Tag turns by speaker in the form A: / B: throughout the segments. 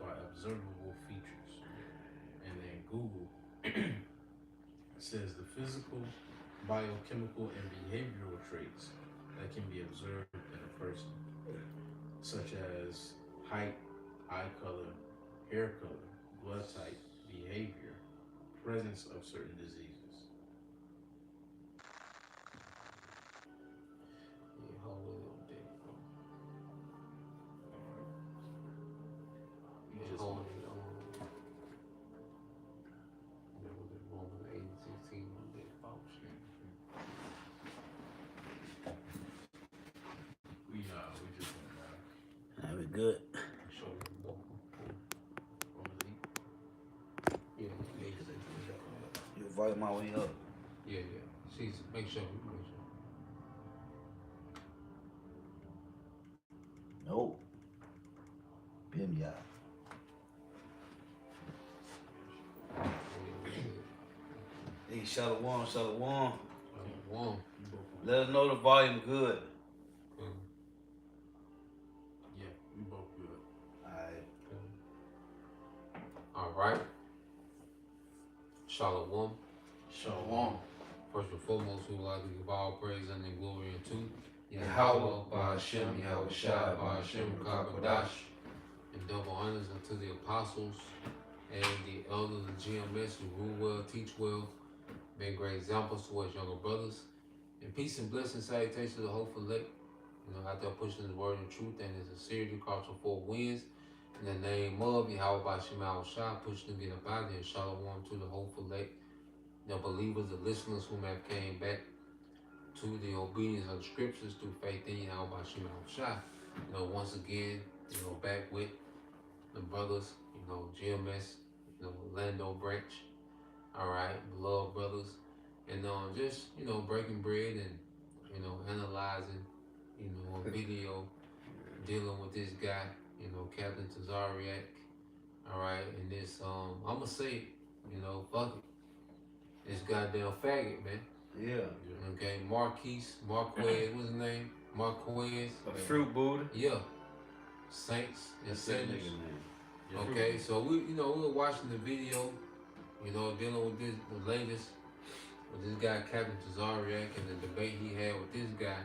A: by observable features. And then Google says the physical, biochemical, and behavioral traits that can be observed in a person, such as height, eye color, hair color, blood type, behavior, presence of certain diseases.
B: Yeah, hold a little bit, bro.
A: You
B: Yeah,
A: just
B: hold it on. That was the Roman 816 on that box.
A: we just went
C: That was good.
B: Show you both.
A: from the leap.
B: Yeah, yeah, yeah.
C: You invite my way up.
B: Yeah, yeah. See, make sure.
C: Nope. Bim ya. Hey, Shalom, Shalom.
B: One.
C: Let us know the volume good.
A: Yeah, we both good.
C: Alright.
B: All right. Shalom.
A: Shalom.
B: First and foremost, we would like to give all praise and glory unto
C: Yahweh,
B: Ba'Hashem, Yahweh Shai, Ba'Hashem, Kabadash, and double honors unto the apostles and the elders of GMS who rule well, teach well, make great examples to us younger brothers. And peace and blessing, salutation to the hopeful elect, out there pushing his word and truth and his sincerity across the four winds. In the name of Yahweh Ba'Hashem, Yahweh Shai, pushing to get up out there. Shalom to the hopeful elect, the believers, the listeners who have came back to the obedience of the scriptures through faith in Yahweh Ba'Hashem, Yahweh Shai. Once again, back with the brothers, GMS, Lando Branch, all right, beloved brothers, and just breaking bread and analyzing, a video dealing with this guy, Captain Tazariak, all right, and this I'm gonna say, fuck it, this goddamn faggot, man.
C: Yeah.
B: Okay, Marquez, what's his name? Marquez.
C: A fruit Buddha.
B: Yeah. Saints and
C: That's that
B: sinners.
C: nigga name.
A: Yeah.
B: Okay, so we were watching the video, dealing with the latest with this guy Captain Tazariak and the debate he had with this guy,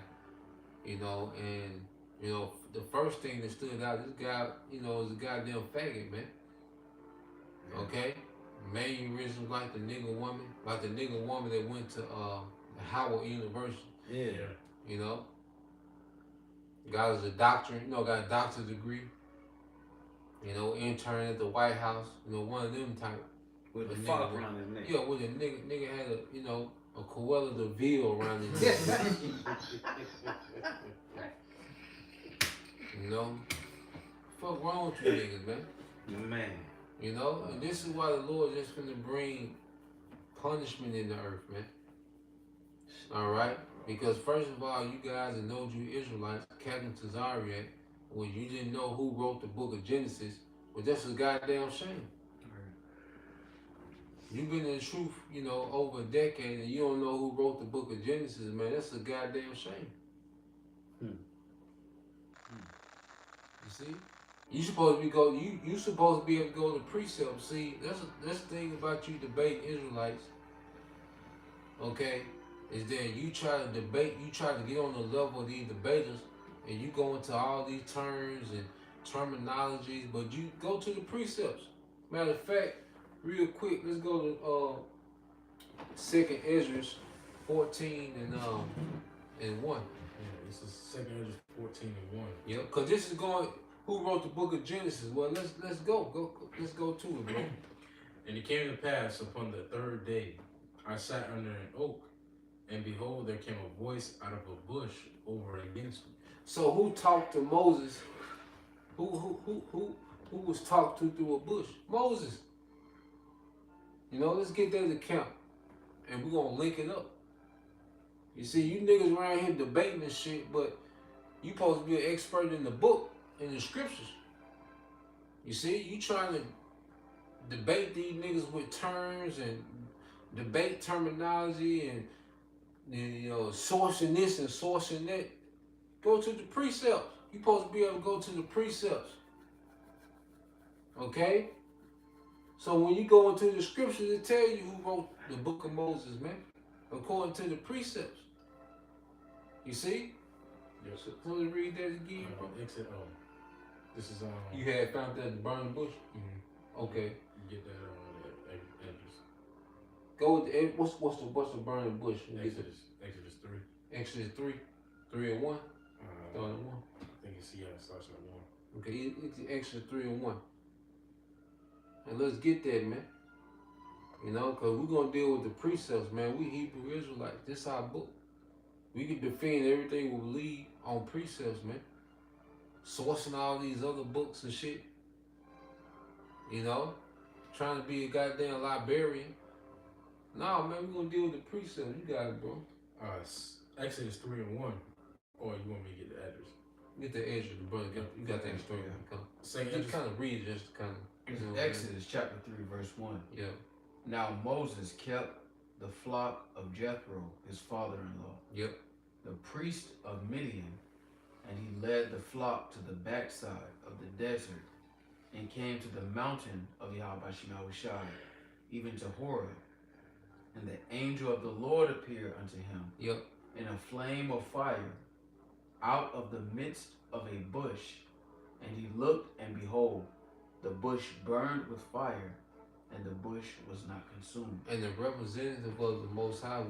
B: and the first thing that stood out, this guy, is a goddamn faggot, man.
A: Yeah.
B: Okay, mannerisms like the nigga woman that went to Howard University.
A: Yeah.
B: Got his doctorate, got a doctor's degree. Intern at the White House. One of them type.
C: With the fuck around his neck.
B: Yeah, with a nigga had a Cruella de Vil around his neck. Fuck wrong with you niggas, man.
C: Man.
B: And this is why the Lord just finna bring punishment in the earth, man. All right? Because first of all, you guys and know you Israelites, Captain Tazariak, when you didn't know who wrote the book of Genesis, well, that's a goddamn shame. You've been in the truth, over a decade, and you don't know who wrote the book of Genesis, man. That's a goddamn shame. You see? You supposed to be able to go to precepts. See, that's the thing about you debating Israelites. Okay, is that you try to get on the level of these debaters, and you go into all these terms and terminologies, but you go to the precepts. Matter of fact, real quick, let's go to 2nd Ezra 14 and 1.
A: Yeah, this is 2nd Ezra 14 and 1.
B: Yeah, because this is going. Who wrote the book of Genesis? Well, let's go. Let's go to it, bro.
A: And it came to pass upon the third day, I sat under an oak, and behold, there came a voice out of a bush over against me.
B: So who talked to Moses? Who was talked to through a bush? Moses. Let's get that account, and we're gonna link it up. You see, you niggas around here debating this shit, but you supposed to be an expert in the book, in the scriptures. You see, you trying to debate these niggas with terms and debate terminology and sourcing this and sourcing that. Go to the precepts. You supposed to be able to go to the precepts. Okay? So when you go into the scriptures, it tell you who wrote the book of Moses, man. According to the precepts. You see?
A: Yep.
B: So let's read that again, bro.
A: Exit. This is
B: You had found that in the burning bush?
A: Mm-hmm.
B: Okay.
A: You get that Exodus.
B: Go with the, what's the burning bush?
A: Exodus 3.
B: Exodus 3. 3 and 1. Start at 1.
A: I think it's it starts at 1.
B: Okay, it's Exodus 3 and 1. And let's get that, man. You know, because we're going to deal with the precepts, man. We Hebrew Israelites. This is our book. We can defend everything we believe on precepts, man. Sourcing all these other books and shit. You know? Trying to be a goddamn librarian. No, man, we're going to deal with the precepts. You got it, bro.
A: Exodus 3 and 1. Or you want me to get the address?
B: Get the edge of the brother. You got that story. Just kind of read it, just kind of.
C: Exodus chapter 3, verse 1.
B: Yeah.
C: Now Moses kept the flock of Jethro, his father-in-law,
B: Yep.
C: the priest of Midian, and he led the flock to the backside of the desert and came to the mountain of Yahweh Shai, even to Horeb. And the angel of the Lord appeared unto him
B: Yep.
C: in a flame of fire out of the midst of a bush. And he looked, and behold, the bush burned with fire, and the bush was not consumed.
B: And the representative of the Most High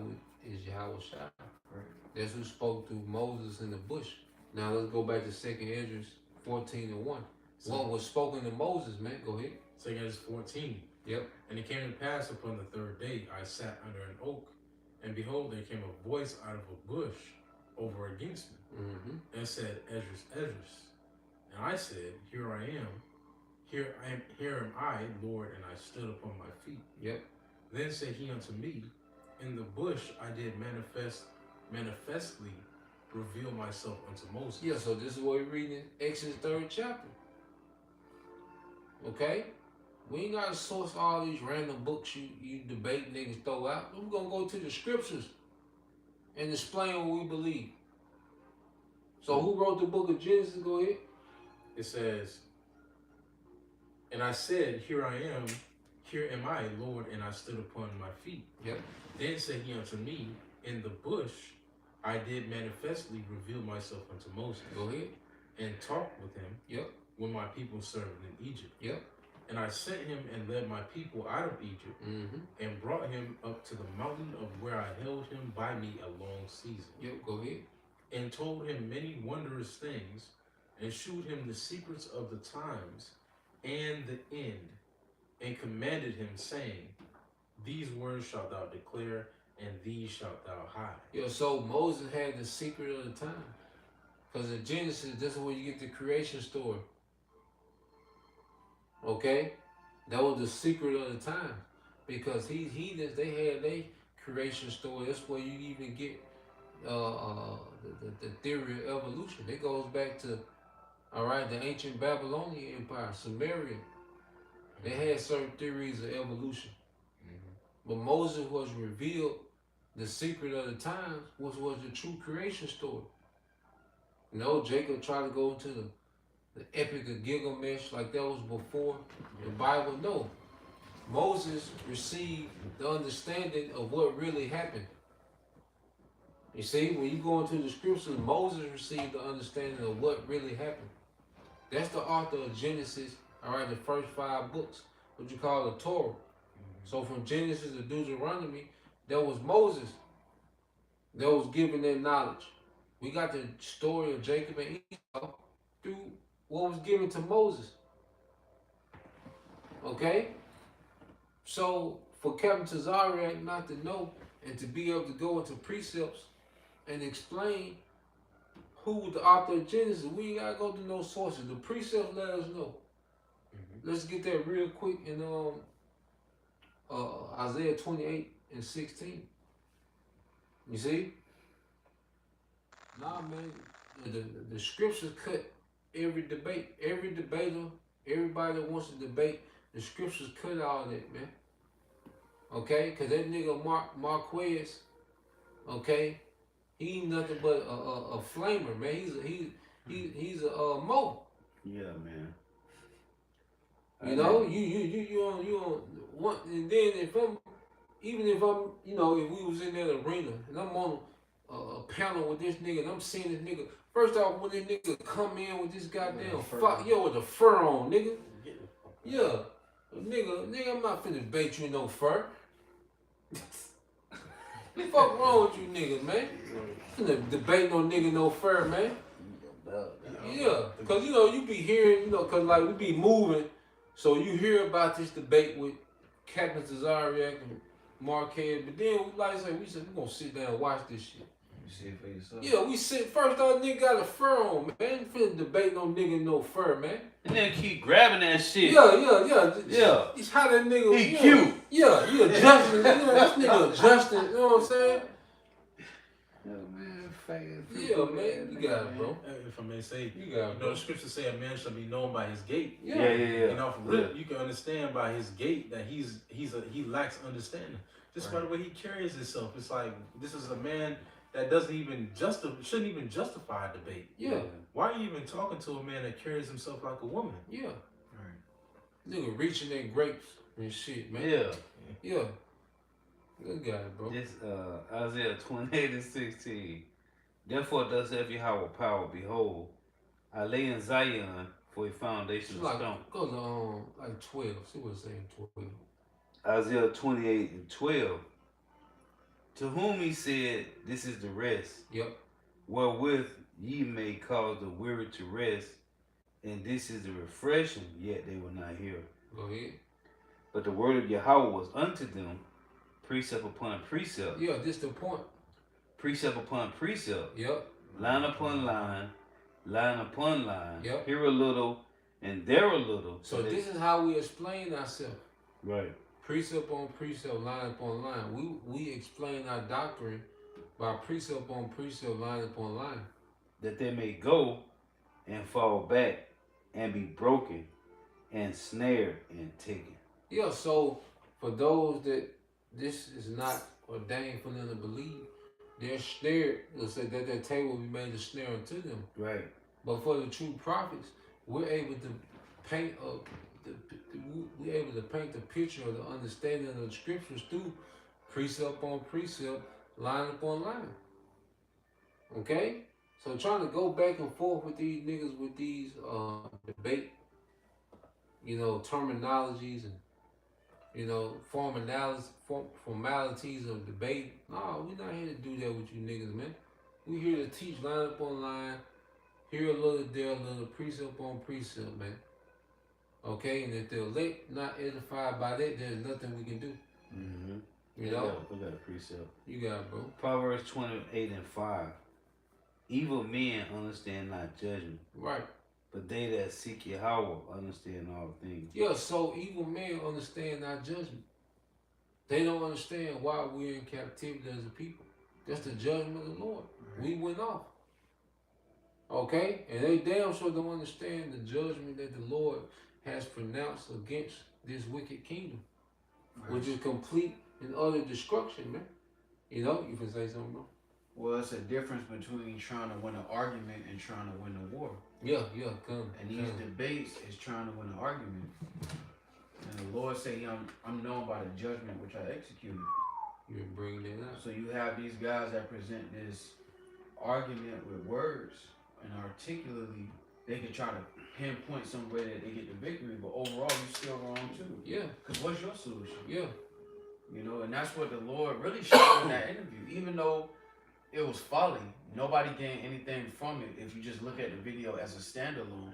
B: is Yahweh Shai.
C: Right.
B: That's who spoke to Moses in the bush. Now let's go back to 2nd Esdras 14 and 1. What was spoken to Moses, man? Go ahead.
A: 2nd Esdras 14.
B: Yep.
A: And it came to pass upon the third day, I sat under an oak, and behold, there came a voice out of a bush over against me, and said, Esdras, Esdras. And I said, Here I am. Here am I, Lord, and I stood upon my feet.
B: Yep.
A: Then said he unto me, In the bush I did manifestly reveal myself unto Moses.
B: Yeah, so this is what we're reading in Exodus 3rd chapter. Okay? We ain't got to source all these random books you debate niggas throw out. We're going to go to the scriptures and explain what we believe. So who wrote the book of Genesis? Go ahead.
A: It says, And I said, Here am I, Lord, and I stood upon my feet.
B: Yep.
A: Then said he unto me, In the bush I did manifestly reveal myself unto Moses.
B: Go ahead.
A: And talked with him.
B: Yep.
A: When my people served in Egypt.
B: Yep.
A: And I sent him and led my people out of Egypt, and brought him up to the mountain of where I held him by me a long season.
B: Yep, go ahead.
A: And told him many wondrous things, and shewed him the secrets of the times and the end, and commanded him, saying, These words shalt thou declare, and these shalt thou hide.
B: Yeah, so Moses had the secret of the time. Because in Genesis, this is where you get the creation story. Okay? That was the secret of the time. Because heathens, they had their creation story. That's where you even get the theory of evolution. It goes back to, the ancient Babylonian Empire, Sumerian. They had certain theories of evolution. But Moses was revealed the secret of the times, which was the true creation story. You know, Jacob tried to go into the epic of Gilgamesh like that was before the Bible. No. Moses received the understanding of what really happened. You see, when you go into the scriptures, Moses received the understanding of what really happened. That's the author of Genesis, the first 5 books, what you call the Torah. So from Genesis to Deuteronomy, that was Moses that was given that knowledge. We got the story of Jacob and Esau through what was given to Moses. Okay? So for Captain Tazariak not to know and to be able to go into precepts and explain who the author of Genesis, we ain't gotta go to no sources. The precepts let us know. Let's get that real quick in Isaiah 28 and 16. You see? Nah, man, the scriptures cut every debate. Every debater, everybody that wants to debate, the scriptures cut all that, man. Okay? Because that nigga Marquez, okay, he ain't nothing but a flamer, man. He's a mo.
C: Yeah, man.
B: You know, you on one, and then if I'm, if we was in that arena and I'm on a panel with this nigga and I'm seeing this nigga. First off, when this nigga come in with this goddamn with the fur on, nigga. Yeah, nigga, I'm not finna bait you no fur. What the fuck wrong with you niggas, man? Finna debate no nigga no fur, man. Yeah, cause you be hearing, cause like we be moving, so you hear about this debate with Captain Cesariak and Marquez, but then like I said, we gonna sit down and watch this shit.
C: You see it for yourself.
B: Yeah, we sit first. Our nigga got a fur on, man. Finna debate no nigga no fur, man.
D: And then keep grabbing that shit.
B: Yeah. It's how that nigga.
D: He cute.
B: Yeah, adjusting. This nigga adjusting. You know what I'm saying? Yeah, man, you got it, bro.
A: If I may say,
B: you got it, bro.
A: The scriptures say a man shall be known by his gait.
D: Yeah.
A: For real, you can understand by his gait that he lacks understanding. Just by the way he carries himself, it's like this is a man that shouldn't even justify a debate.
B: Yeah.
A: Why are you even talking to a man that carries himself like a woman?
B: Yeah. Right. Nigga reaching their grapes and shit, man. Yeah. Good guy, bro.
D: This Isaiah 28:16. Therefore thus saith Yahweh power, behold, I lay in Zion for a foundation of stone.
B: Go to like 12. See what it's saying, 12.
D: Isaiah 28:12. To whom he said, this is the rest.
B: Yep.
D: Wherewith ye may cause the weary to rest, and this is the refreshing, yet they will not hear.
B: Go ahead.
D: But the word of Yahweh was unto them, precept upon precept.
B: Yeah, this the point.
D: Precept upon precept.
B: Yep.
D: Line upon line, line upon line.
B: Yep.
D: Here a little, and there a little.
B: So this is how we explain ourselves.
D: Right.
B: Precept on precept, line upon line. We explain our doctrine by precept on precept, line upon line.
D: That they may go and fall back and be broken and snared and taken.
B: Yeah, so for those that this is not ordained for them to believe, they're snared. Let's say that table will be made a snare unto them.
D: Right.
B: But for the true prophets, we're able to paint the picture of the understanding of the scriptures through precept on precept, line upon line. Okay? So trying to go back and forth with these niggas with these debate, terminologies and formalities of debate. No, we're not here to do that with you niggas, man. We're here to teach line upon line, here a little, there a little, precept on precept, man. Okay, and if the elect not edified by that, there's nothing we can do.
D: Mm-hmm.
B: We got
D: a precept.
B: You got it, bro.
D: Proverbs 28:5. Evil men understand not judgment.
B: Right.
D: But they that seek Yahweh understand all things.
B: Yeah, so evil men understand our judgment. They don't understand why we're in captivity as a people. That's the judgment of the Lord. Right. We went off. Okay? And they damn sure don't understand the judgment that the Lord has pronounced against this wicked kingdom. Right. Which is complete and utter destruction, man. You can say something, bro?
C: Well, it's a difference between trying to win an argument and trying to win a war.
B: Yeah, come.
C: And these debates is trying to win an argument. And the Lord say, I'm known by the judgment which I executed.
B: You been bringing that up.
C: So you have these guys that present this argument with words and articulately, they can try to pinpoint some way that they get the victory, but overall you're still wrong too.
B: Yeah.
C: Because what's your solution?
B: Yeah.
C: And that's what the Lord really showed in that interview. Even though it was folly, nobody gained anything from it if you just look at the video as a standalone.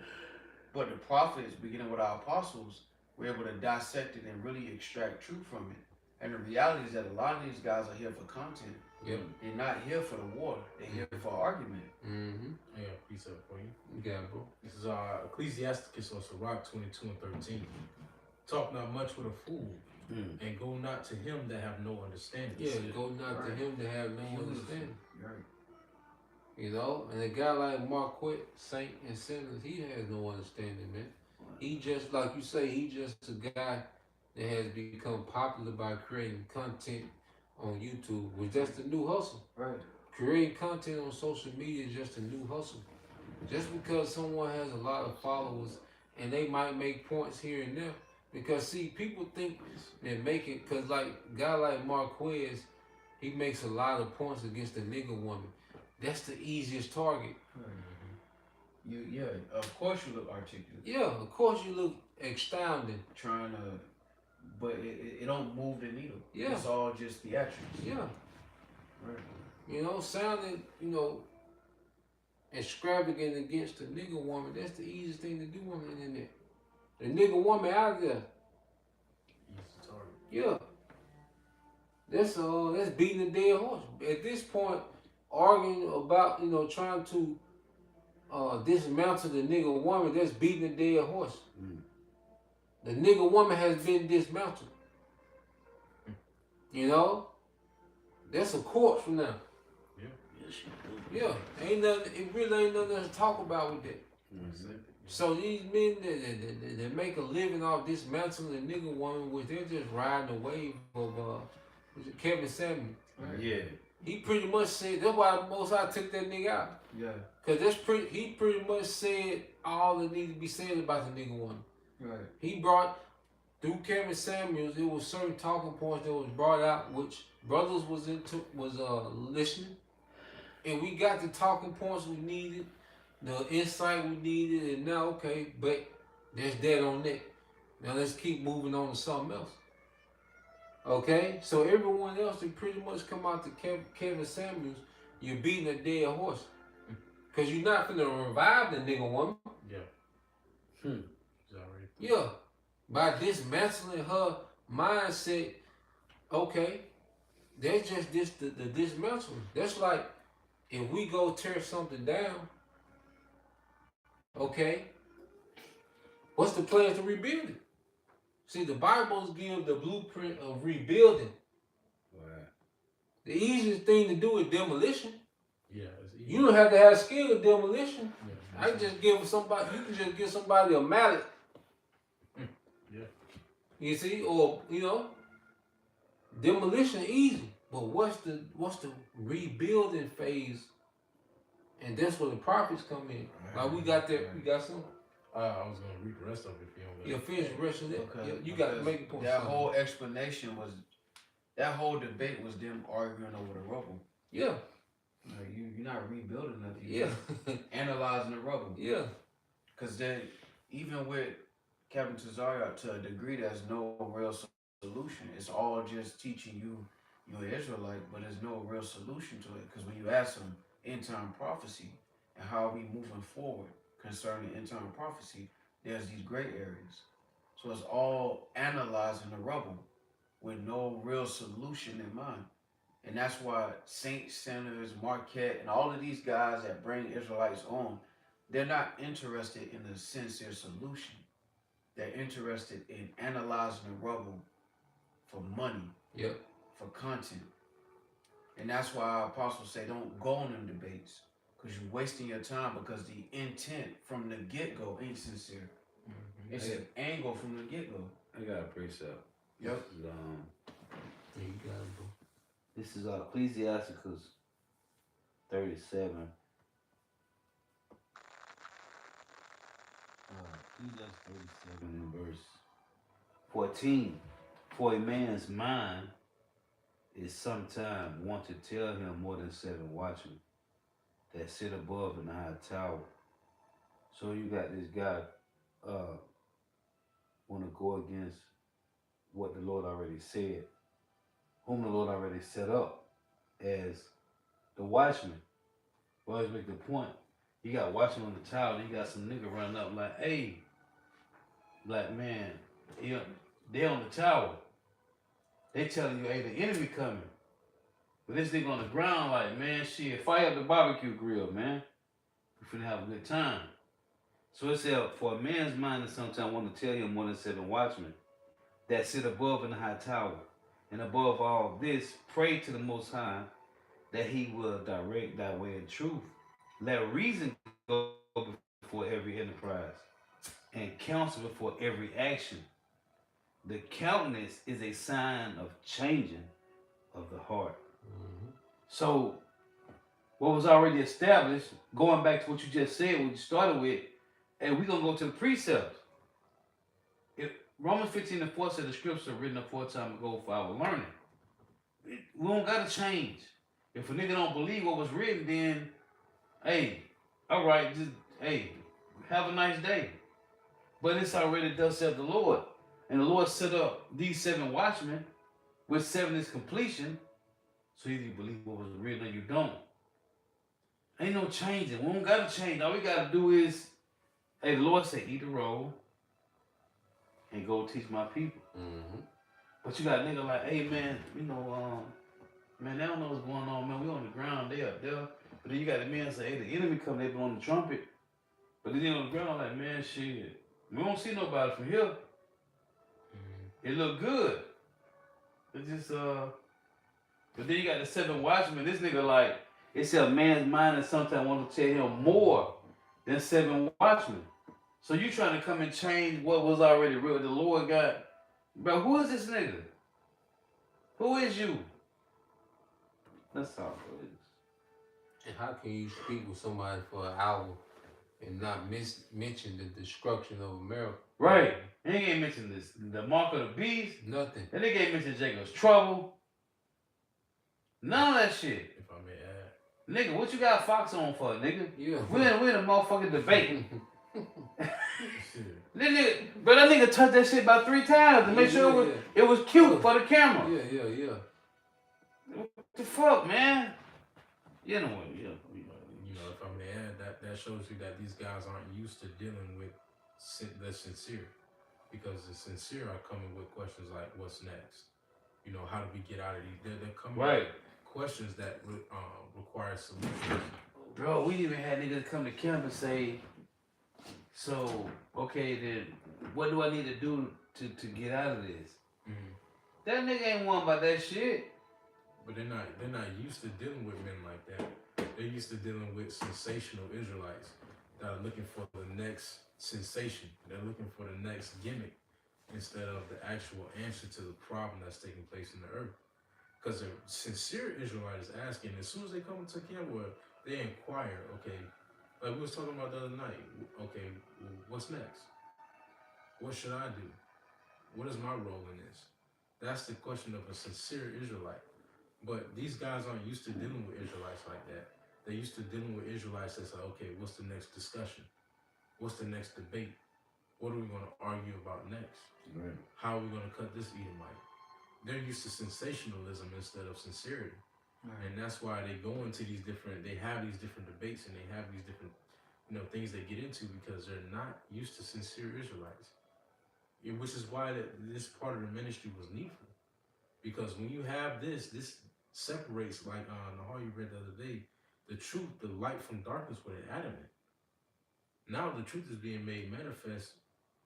C: But the prophets, beginning with our apostles, were able to dissect it and really extract truth from it. And the reality is that a lot of these guys are here for content.
B: Yep.
C: They're not here for the war. They're here for argument.
B: Mm-hmm.
A: I got a precept for you.
B: You got it, bro.
A: This is Ecclesiasticus or Sirach 22:13. Talk not much with a fool, and go not to him that have no understanding.
B: Yeah, go not to him that have no understanding.
C: Right.
B: And a guy like Marquette, Saint and Sinners, he has no understanding, man. He just, like you say, he just a guy that has become popular by creating content on YouTube, which that's the new hustle.
C: Right.
B: Creating content on social media is just a new hustle. Just because someone has a lot of followers and they might make points here and there. Because see, people think they're making, cause like a guy like Marquez, he makes a lot of points against the nigga woman. That's the easiest target.
C: Yeah, of course you look articulate.
B: Yeah, of course you look astounding.
C: Trying to, but it don't move the needle.
B: Yeah.
C: It's all just theatrics.
B: Yeah.
C: Right.
B: You know, sounding, extravagant against the nigga woman, that's the easiest thing to do on the internet. The nigga woman out there.
A: Easy target.
B: Yeah. That's beating a dead horse. At this point, arguing about, trying to dismantle the nigga woman, that's beating a dead horse. The nigga woman has been dismantled. That's a corpse from now. Yeah, ain't nothing. It really ain't nothing to talk about with that. So these men that make a living off dismantling the nigga woman, which they're just riding the wave of Kevin Samuel.
C: Right.
D: Yeah.
B: He pretty much said that's why Most High took that nigga out.
C: Yeah.
B: Cause he pretty much said all that needed to be said about the nigga woman.
C: Right.
B: He brought through Kevin Samuels, there was certain talking points that was brought out, which brothers was listening, and we got the talking points we needed, the insight we needed, and now okay, but there's that on that. Now let's keep moving on to something else. Okay, so everyone else that pretty much come out to Kevin Samuels, you're beating a dead horse, cause you're not gonna revive the nigga woman.
A: Yeah. It's already.
B: Yeah. By dismantling her mindset, okay, that's just the dismantling. That's like if we go tear something down, okay, what's the plan to rebuild it? See, the Bibles give the blueprint of rebuilding.
D: Right.
B: The easiest thing to do is demolition.
A: Yeah, it's easy.
B: You don't have to have skill with demolition.
A: Yeah,
B: I just give somebody. You can just give somebody a mallet.
A: Yeah.
B: You see, or demolition easy, but what's the rebuilding phase? And that's where the prophets come in. Like we got that. We got some.
A: I was gonna read the rest of it if you don't.
B: Yeah, finish the rest of that.
C: Okay.
B: Yeah, you got to make a point.
C: That whole explanation was, that whole debate was them arguing over the rubble.
B: Yeah.
C: Like you're not rebuilding nothing.
B: Yeah.
C: You're analyzing the rubble.
B: Yeah.
C: Because then, even with Captain Tazariot, to a degree, there's no real solution. It's all just teaching you're an Israelite, but there's no real solution to it. Because when you ask them end-time prophecy and how are we moving forward concerning end-time prophecy, there's these gray areas. So it's all analyzing the rubble with no real solution in mind. And that's why Saint Sanders, Marquette, and all of these guys that bring Israelites on, they're not interested in a sincere solution. They're interested in analyzing the rubble for money,
B: Yep.
C: for content. And that's why our apostles say don't go on them debates, because you're wasting your time, because the intent from the get-go ain't sincere.
B: Mm-hmm.
C: It's an angle from the get-go.
D: I got a precept.
C: Yep.
D: This is,
B: Yeah, you got it, bro.
D: this is Ecclesiasticus 37. Ecclesiastes 37 in verse 14. For a man's mind is sometime want to tell him more than 7 watchmen that sit above in the high tower. So you got this guy want to go against what the Lord already said, whom the Lord already set up as the watchman. Always make the point. You got watchmen on the tower, and you got some nigga running up like, hey, like, man, they on the tower. They telling you, hey, the enemy coming. But this nigga on the ground like, man, shit, fire up the barbecue grill, man. We finna have a good time. So it said, for a man's mind is sometimes want to tell him more than 7 watchmen that sit above in the high tower. And above all this, pray to the Most High that he will direct thy way in truth. Let reason go before every enterprise and counsel before every action. The countenance is a sign of changing of the heart.
B: Mm-hmm.
D: So, what was already established, going back to what you just said, what you started with, and we're going to go to the precepts. Romans 15:4 said the scriptures are written up 4 times ago for our learning. We don't gotta change. If a nigga don't believe what was written, then hey, all right, just hey, have a nice day. But it's already thus said the Lord. And the Lord set up these 7 watchmen, with 7 is completion. So either you believe what was written or you don't. Ain't no changing. We don't gotta change. All we gotta do is, hey, the Lord said, eat the roll and go teach my people.
B: Mm-hmm.
D: But you got a nigga like, hey man, man, they don't know what's going on, man. We on the ground, they up there. But then you got the men say, hey, the enemy come, they blowing the trumpet. But then they on the ground like, man, shit. We don't see nobody from here. It look good. It just but then you got the 7 watchmen. This nigga like, it's a man's mind and sometimes want to tell him more than 7 watchmen. So you trying to come and change what was already real. The Lord got, bro, who is this nigga? Who is you? That's all it is.
B: And how can you speak with somebody for an hour and not mention the destruction of America?
D: Right. And he ain't mentioned this. The mark of the beast.
B: Nothing.
D: And they ain't mentioned Jacob's trouble. None of that shit.
A: If I may add.
D: Nigga, what you got Fox on for, nigga?
B: Yeah.
D: We in a motherfucking debate.
A: Shit.
D: That nigga touched that shit about 3 times to make sure it was cute for the camera.
B: Yeah.
D: What the fuck, man? You know what?
A: You know, if I may add, that shows you that these guys aren't used to dealing with the sincere, because the sincere are coming with questions like, "What's next?" You know, how do we get out of these? They're coming with questions that require solutions.
D: Bro, we even had niggas come to camp and say, "So, okay, then what do I need to do to get out of this?"
A: Mm-hmm.
D: That nigga ain't one about that shit.
A: But they're not used to dealing with men like that. They're used to dealing with sensational Israelites that are looking for the next sensation. They're looking for the next gimmick instead of the actual answer to the problem that's taking place in the earth. Because a sincere Israelite is asking, as soon as they come into camp, they inquire, okay, like we was talking about the other night, okay, what's next? What should I do? What is my role in this? That's the question of a sincere Israelite. But these guys aren't used to dealing with Israelites like that. They're used to dealing with Israelites that's like, okay, what's the next discussion? What's the next debate? What are we going to argue about next?
D: Right.
A: How are we going to cut this Edomite? They're used to sensationalism instead of sincerity. Right. And that's why they go into they have these different debates and they have these different, things they get into, because they're not used to sincere Israelites. Which is why this part of the ministry was needful. Because when you have this separates, like Nahar you read the other day, the truth, the light from darkness with an adamant. Now the truth is being made manifest,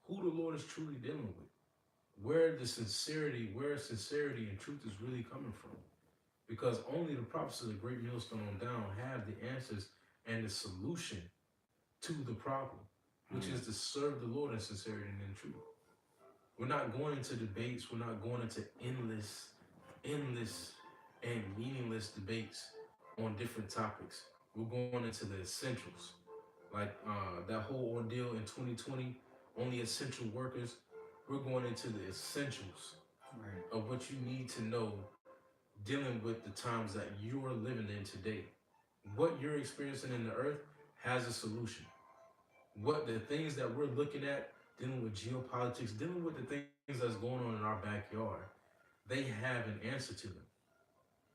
A: who the Lord is truly dealing with. Where sincerity and truth is really coming from. Because only the prophets of the great millstone on down have the answers and the solution to the problem, which is to serve the Lord in sincerity and in truth. We're not going into debates. We're not going into endless and meaningless debates on different topics. We're going into the essentials. Like that whole ordeal in 2020, only essential workers. We're going into the essentials of what you need to know dealing with the times that you are living in today. What you're experiencing in the earth has a solution. What the things that we're looking at, dealing with geopolitics, dealing with the things that's going on in our backyard, they have an answer to them.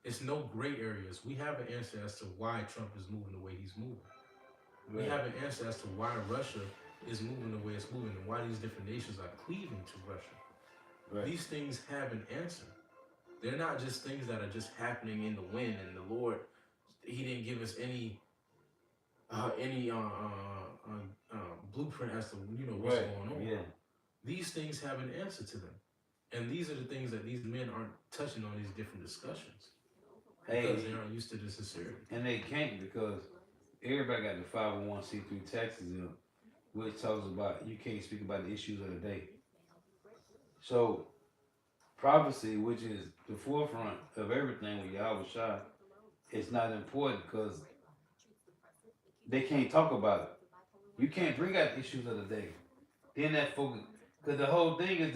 A: It's no gray areas. We have an answer as to why Trump is moving the way he's moving. Right. We have an answer as to why Russia is moving the way it's moving and why these different nations are cleaving to Russia. Right. These things have an answer. They're not just things that are just happening in the wind, and the Lord, he didn't give us any blueprint as to what's going on. Yeah. These things have an answer to them, and these are the things that these men aren't touching on these different discussions because they aren't used to the sincerity.
D: And they can't, because everybody got the 501c3 taxes in, which talks about you can't speak about the issues of the day. So prophecy, which is the forefront of everything with Yahweh Shah, it's not important because they can't talk about it. You can't bring out issues of the day. Then that focus, Because the whole thing is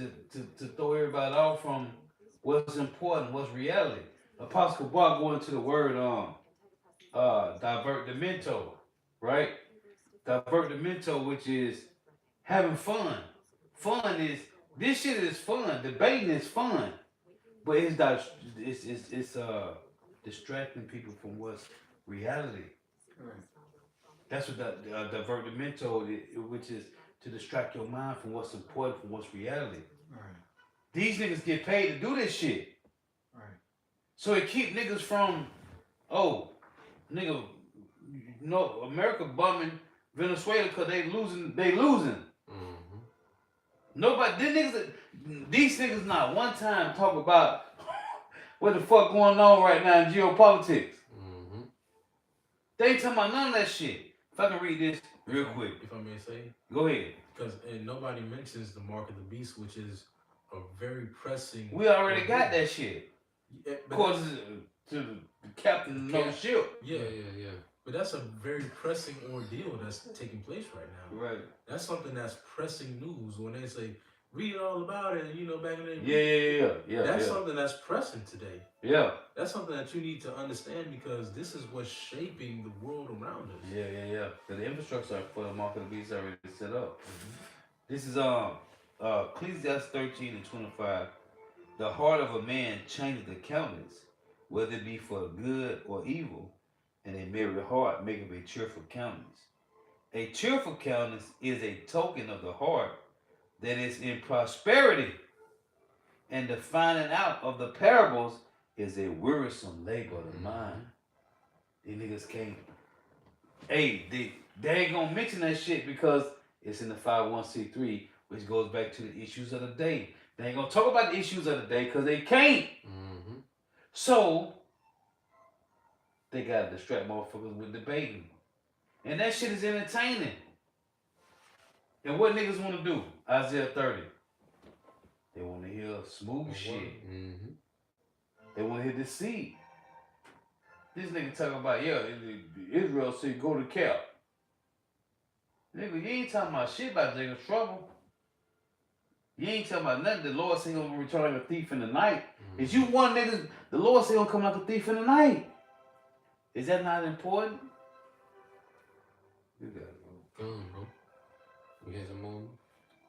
D: to throw everybody off from what's important, what's reality. Apostle Paul going to the word divertimento, right? Divertimento, which is having fun. Fun is this shit is fun. Debating is fun, but it's distracting people from what's reality.
C: Right.
D: That's what the divertimento, which is to distract your mind from what's important, from what's reality.
C: Right.
D: These niggas get paid to do this shit,
C: Right.
D: so it keep niggas from oh nigga, no America bumming Venezuela because they losing. They losing.
B: Mm-hmm.
D: Nobody, these niggas not one time talk about what the fuck going on right now in geopolitics.
B: Mm-hmm.
D: They ain't talking about none of that shit. If I can read this real
A: If I-
D: quick,
A: if I may say,
D: go ahead.
A: because nobody mentions the mark of the beast, which is a very pressing.
D: We already got
A: ordeal.
D: that shit.
A: Yeah, but
D: According to the captain of the ship.
A: yeah,
B: Yeah.
A: but that's a very pressing ordeal that's taking place right now.
D: Right.
A: That's something that's pressing news when they say read all about it. You know, back in the
D: Yeah.
A: That's something that's pressing today.
D: Yeah.
A: That's something that you need to understand because this is what's shaping the world around us.
D: Yeah. The infrastructure for the market of the beast already set up.
A: Mm-hmm.
D: This is Ecclesiastes 13:25. The heart of a man changes the countenance, whether it be for good or evil, and a merry heart maketh a cheerful countenance. A cheerful countenance is a token of the heart that is in prosperity, and the finding out of the parables is a wearisome labor of the mind. These niggas can't. Hey, they ain't gonna mention that shit because it's in the 501c3, which goes back to the issues of the day. They ain't gonna talk about the issues of the day because they can't.
B: Mm-hmm.
D: So they gotta distract motherfuckers with debating. And that shit is entertaining. And what niggas wanna do? Isaiah 30. They wanna hear smooth shit.
B: Mm-hmm.
D: They wanna hear deceit. This nigga talking about, yeah, Israel said go to Cap. Nigga, you ain't talking about shit about Jacob's trouble. You ain't talking about nothing. The Lord said he gonna return like a thief in the night.
B: Mm-hmm.
D: Is you one nigga, the Lord said he gonna come like a thief in the night. Is that not important? You got it, bro.
B: Come, bro. We had some more.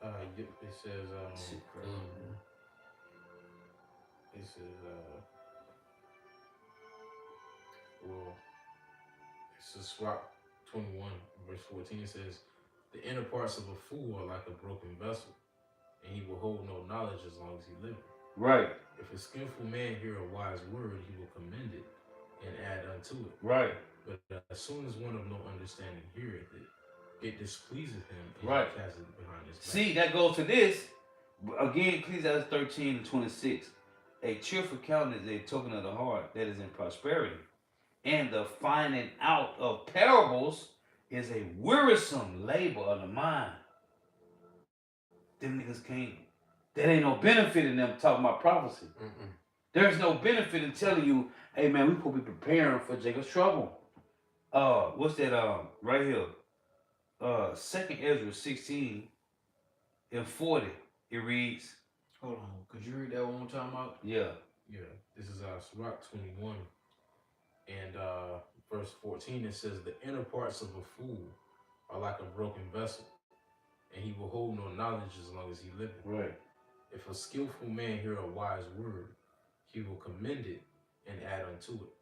A: Yep, it says
D: Shit, crazy.
A: it says well, it's a Sirach 21 verse 14. It says the inner parts of a fool are like a broken vessel, and he will hold no knowledge as long as he liveth.
D: Right,
A: If a skillful man hear a wise word, he will commend it and add unto it.
D: right,
A: But as soon as one of no understanding heareth it, it displeaseth him and
D: Right.
A: he casteth it behind his back.
D: See, that goes to this. Again, Ecclesiastes 13:26. A cheerful countenance is a token of the heart that is in prosperity. And the finding out of parables is a wearisome labor of the mind. Them niggas can't. There ain't no benefit in them talking about prophecy.
B: Mm-mm.
D: There's no benefit in telling you, hey man, we supposed to be preparing for Jacob's trouble. What's that right here? 2nd Ezra 16:40. It reads,
C: Hold on. Could you read that one more time out?
D: yeah,
A: Yeah, this is Sirach 21 and verse 14. It says, the inner parts of a fool are like a broken vessel, and he will hold no knowledge as long as he liveth.
D: right.
A: If a skillful man hear a wise word, he will commend it and add unto it.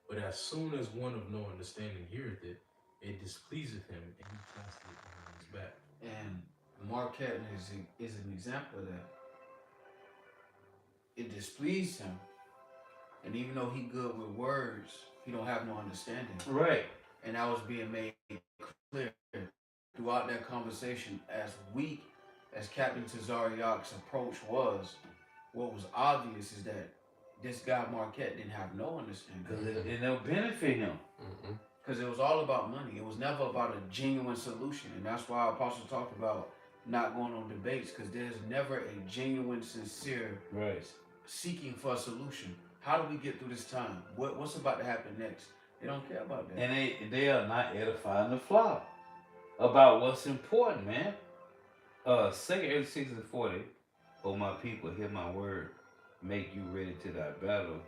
A: But as soon as one of no understanding heareth it, it displeaseth him, and he casteth it behind his back.
C: And Mark Catton is an example of that. It displeased him. And even though he good with words, he don't have no understanding.
D: Right.
C: And that was being made clear throughout that conversation. As weak as Captain Tazariak's approach was, what was obvious is that this guy Marquette didn't have no understanding.
D: Because it don't benefit him.
B: Mm-mm.
C: Because it was all about money. It was never about a genuine solution. And that's why Apostle talked about not going on debates, because there's never a genuine, sincere
D: Right.
C: seeking for a solution. How do we get through this time? What's about to happen next? They don't care about that.
D: And they are not edifying the flock about what's important, man. Second Ezra 6 and 40. O my people, hear my word, make you ready to thy battle,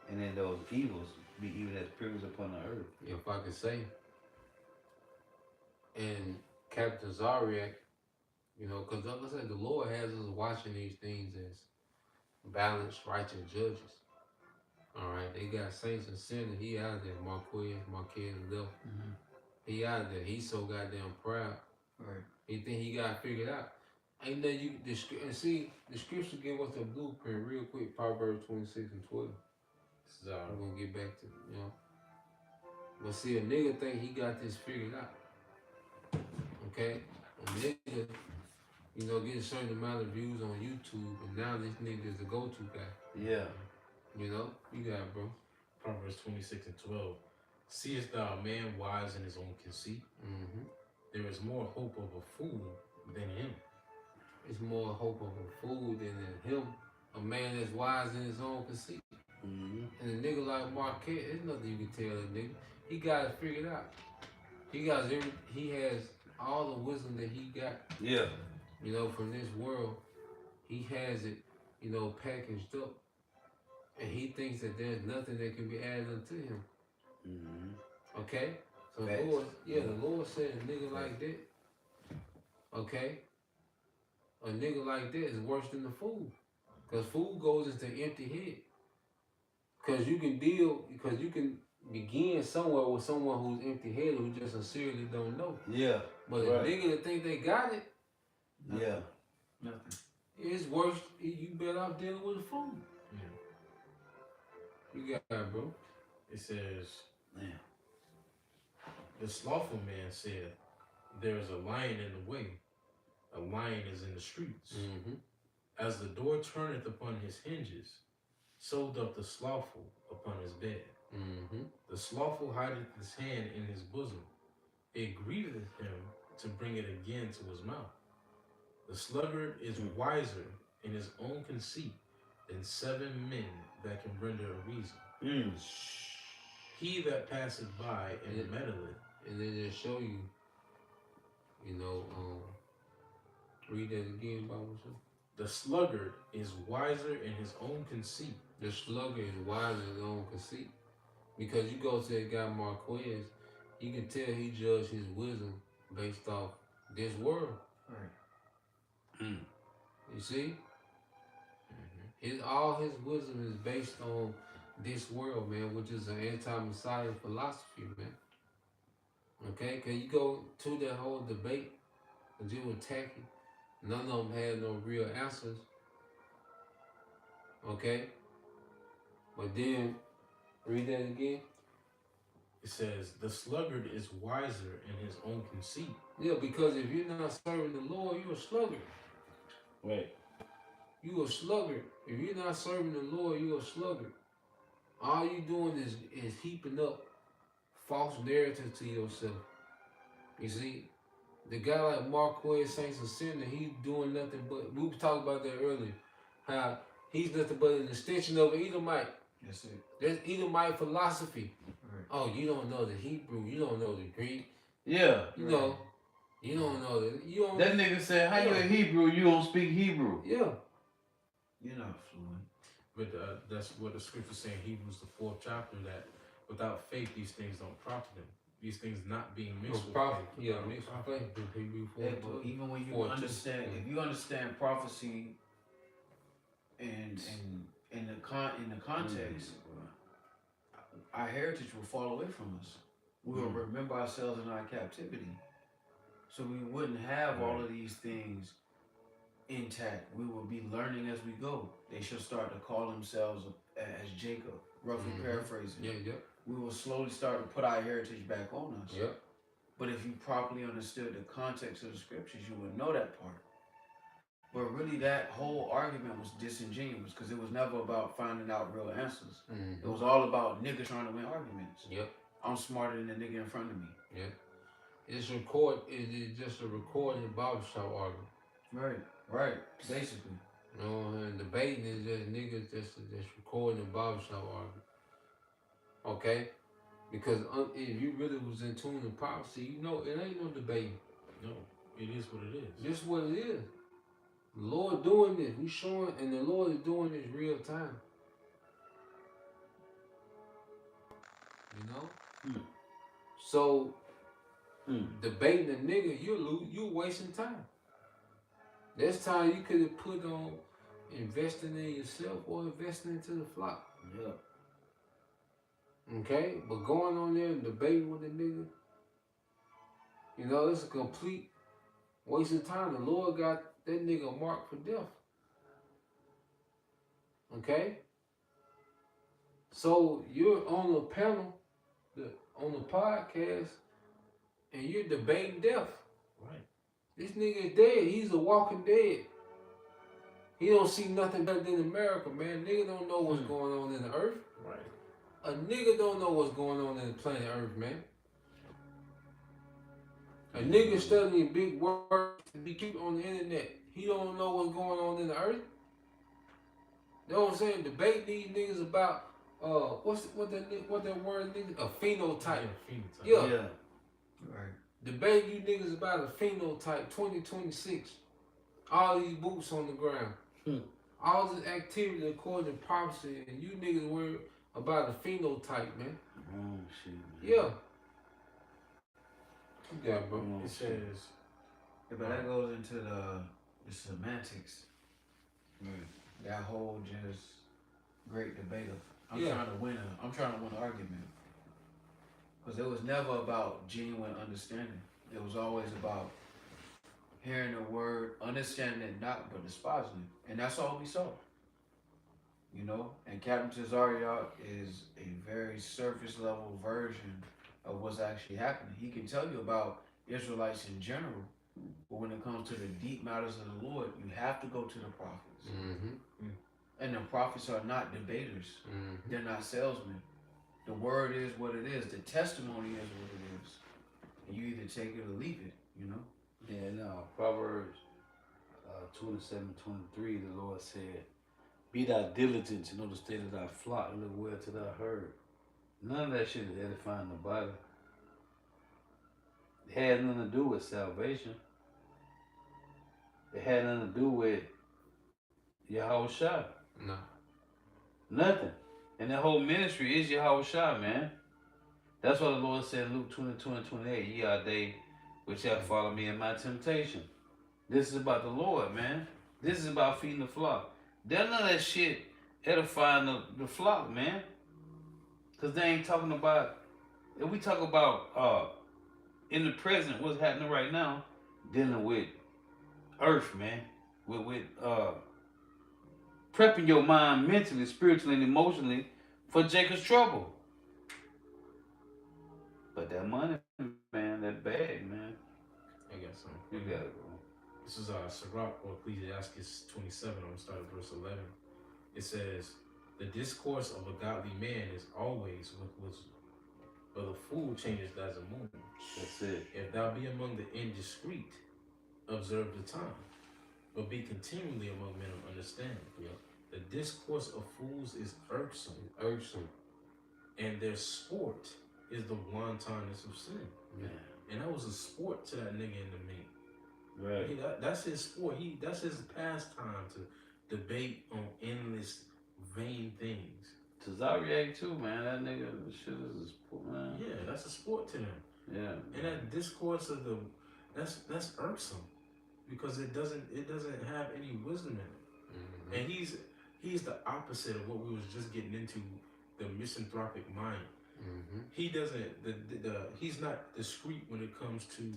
D: and in those evils be even as prisoners upon the earth.
B: If I could say, and Captain Zaryak, because like I said, the Lord has us watching these things as balanced, righteous judges. All right, they got saints and sinners. He out there, Marquez left.
C: Mm-hmm.
B: He out there. He so goddamn proud.
C: Right.
B: He think he got it figured out. Ain't that you? And see, the scripture give us a blueprint real quick. Proverbs 26 and 12.
A: So,
B: I'm gonna get back to. But see, a nigga think he got this figured out. Okay, a nigga, get a certain amount of views on YouTube, and now this nigga is the go-to guy.
D: Yeah.
B: You got it, bro.
A: Proverbs 26 and 12. Seest thou a man wise in his own conceit?
B: Mm-hmm.
A: There is more hope of a fool than him.
B: It's more hope of a fool than in him, a man that's wise in his own conceit.
D: Mm-hmm.
B: And a nigga like Marquette, there's nothing you can tell that nigga. He got it figured out. He has all the wisdom that he got.
D: Yeah.
B: From this world. He has it, packaged up. And he thinks that there's nothing that can be added unto him.
D: Mm-hmm.
B: Okay? So
D: Facts.
B: the Lord said a nigga like that, okay? A nigga like that is worse than the fool. Because fool goes into empty head. Because you can begin somewhere with someone who's empty headed who just sincerely don't know.
D: Yeah.
B: But a nigga that think they got it,
D: Yeah.
C: Nothing.
B: it's worse. You better off dealing with a fool.
A: Yeah.
B: You got it, bro.
A: It says,
D: Man.
A: the slothful man said, there is a lion in the way. A lion is in the streets.
B: Mm-hmm.
A: As the door turneth upon his hinges, so doth the slothful upon his bed.
B: Mm-hmm.
A: The slothful hideth his hand in his bosom. It grieveth him to bring it again to his mouth. The sluggard is wiser in his own conceit than 7 men that can render a reason. He that passeth by and meddleth.
B: And then just show you, read that again, Bible.
A: The sluggard is wiser in his own conceit.
B: The sluggard is wise in his own conceit. Because you go to that guy Marquez, you can tell he judged his wisdom based off this world.
C: Right.
B: You see? All his wisdom is based on this world, man, which is an anti-Messiah philosophy, man. Okay? Because you go to that whole debate, and you attack it. None of them had no real answers. Okay? But then, read that again.
A: It says, the sluggard is wiser in his own conceit.
B: Yeah, because if you're not serving the Lord, you're a sluggard.
D: Right.
B: You a sluggard. If you're not serving the Lord, you're a sluggard. All you doing is heaping up false narratives to yourself. You see, the guy like Marquez Saints and Sinner, he's doing nothing but, we were talking about that earlier, how he's nothing but an extension of Edomite.
C: That's it.
B: That's Edomite philosophy.
C: Right.
B: Oh, you don't know the Hebrew, you don't know the Greek,
D: Yeah.
B: you don't know that. You don't.
D: That nigga said, how you a Hebrew? You don't speak Hebrew.
B: Yeah.
C: You're not fluent.
A: But that's what the scripture saying, Hebrews the 4th chapter, that without faith these things don't profit them. These things not being mixed with
B: Prophet.
A: faith.
B: Yeah, mixed with faith. Hebrew 4.
C: Yeah, but even when you
B: 4:2.
C: understand, if you understand prophecy and in the context, our heritage will fall away from us. We will remember ourselves in our captivity. So we wouldn't have all of these things intact. We will be learning as we go. They shall start to call themselves as Jacob, roughly paraphrasing.
B: Yeah.
C: We will slowly start to put our heritage back on us.
B: Yeah.
C: But if you properly understood the context of the scriptures, you would know that part. But really, that whole argument was disingenuous because it was never about finding out real answers. It was all about niggas trying to win arguments.
B: Yep.
C: I'm smarter than the nigga in front of me.
B: Yeah. It's just a recorded barbershop argument.
C: Right. Basically.
B: And debating is just niggas just recording a barbershop argument. Okay? Because if you really was in tune to prophecy, it ain't no debating.
A: No. It is what it is.
B: This is what it is. The Lord doing this. We showing, and the Lord is doing this real time. You know? So, debating a nigga, you wasting time. That's time you could have put on investing in yourself or investing into the flock.
C: Yeah.
B: Okay? But going on there and debating with a nigga, you know, it's a complete waste of time. The Lord got that nigga marked for death. Okay? So you're on the panel, on the podcast, and you're debating death.
A: Right.
B: This nigga is dead. He's a walking dead. He don't see nothing better than America, man. Nigga don't know what's going on in the earth.
A: Right.
B: A nigga don't know what's going on in the planet Earth, man. A nigga studying big words to be kept on the internet. He don't know what's going on in the earth. You know what I'm saying? Debate these niggas about what that word nigga? A phenotype.
A: Yeah,
B: Yeah.
C: Right.
B: Debate you niggas about a phenotype 2026. All these boots on the ground. All this activity according to prophecy, and you niggas worry about a phenotype, man.
D: Oh shit, man.
B: Yeah. Yeah, bro.
A: It says.
C: Yeah, but that goes into the semantics. That whole just great debate of I'm trying to win an argument. Because it was never about genuine understanding. It was always about hearing the word, understanding it not, but despising it. And that's all we saw. You know? And Captain Tazariot is a very surface level version of what's actually happening. He can tell you about Israelites in general, but when it comes to the deep matters of the Lord, you have to go to the prophets.
B: Mm-hmm.
C: And the prophets are not debaters.
B: Mm-hmm.
C: They're not salesmen. The word is what it is. The testimony is what it is. And you either take it or leave it, you know?
D: Yeah, no. Proverbs 27:23, the Lord said, "Be thou diligent to know the state of thy flock, and look well to thy herd." None of that shit is edifying the body. It had nothing to do with salvation. It had nothing to do with Yahweh Shai.
B: No.
D: Nothing. And that whole ministry is Yahweh Shai, man. That's what the Lord said in Luke 22:28. Ye are they which shall follow me in my temptation. This is about the Lord, man. This is about feeding the flock. There's none of that shit edifying the flock, man. Because they ain't talking about, if we talk about in the present, what's happening right now, dealing with earth, man. With prepping your mind mentally, spiritually, and emotionally for Jacob's trouble. But that money, man, that bag, man.
A: I got something.
D: You got it, bro.
A: This is Sirach or Ecclesiastes 27. I'm gonna start at verse 11. It says, "The discourse of a godly man is always with wisdom, but a fool changes as a moon.
D: That's it.
A: If thou be among the indiscreet, observe the time, but be continually among men of understanding.
B: Yeah.
A: The discourse of fools is irksome, and their sport is the wantonness of sin."
D: Man.
A: And that was a sport to that nigga in the meat.
D: Right.
A: That's his sport. That's his pastime to debate on endless vain things.
D: Tazariak too, man. That nigga, shit is a sport, man.
A: Yeah, that's a sport to them.
D: Yeah.
A: And that discourse of that's irksome because it doesn't have any wisdom in it.
B: Mm-hmm.
A: And he's the opposite of what we was just getting into, the misanthropic mind.
B: Mm-hmm.
A: He doesn't he's not discreet when it comes to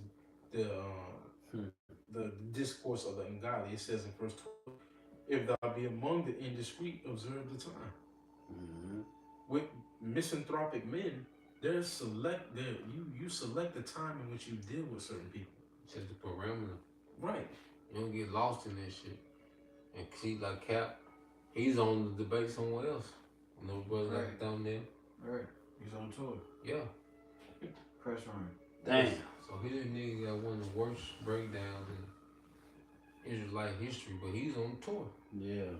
A: the discourse of the ungodly. It says in verse 12, "If thou be among the indiscreet, observe the time."
D: Mm-hmm.
A: With misanthropic men, you select the time in which you deal with certain people.
B: Set the parameter.
A: Right.
B: You don't get lost in that shit. And see, like Cap, he's on the debate somewhere else. You know, brother got the thumbnail.
C: Right. He's on tour.
B: Yeah.
C: Press run.
D: Damn.
B: So his nigga got one of the worst breakdowns in Israelite history, but he's on tour.
D: Yeah.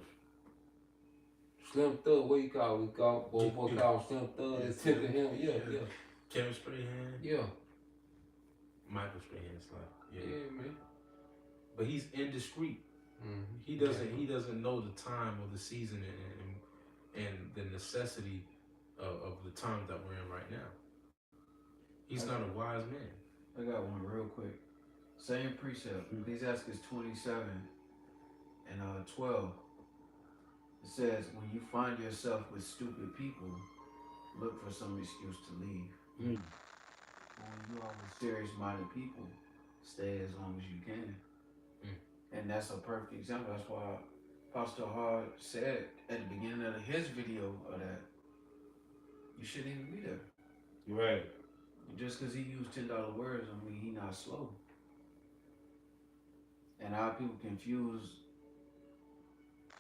B: Slim Thug, what you call him? We call him Slim Thug.
A: Yeah,
B: It's tipping him. Yeah.
A: Kevin Strahan.
B: Yeah.
A: Michael Strahan. It's like,
B: Yeah, man.
A: but he's indiscreet. He doesn't know the time or the season and the necessity of the time that we're in right now. He's not a wise man.
C: I got one real quick. Same precept. Ecclesiastes 27 and 12. It says, when you find yourself with stupid people, look for some excuse to leave. But when you are with serious-minded people, stay as long as you can. And that's a perfect example. That's why Pastor Hard said at the beginning of his video of that, you shouldn't even be there.
D: Right.
C: Just because he used $10 words, I mean, he not slow. And how people confuse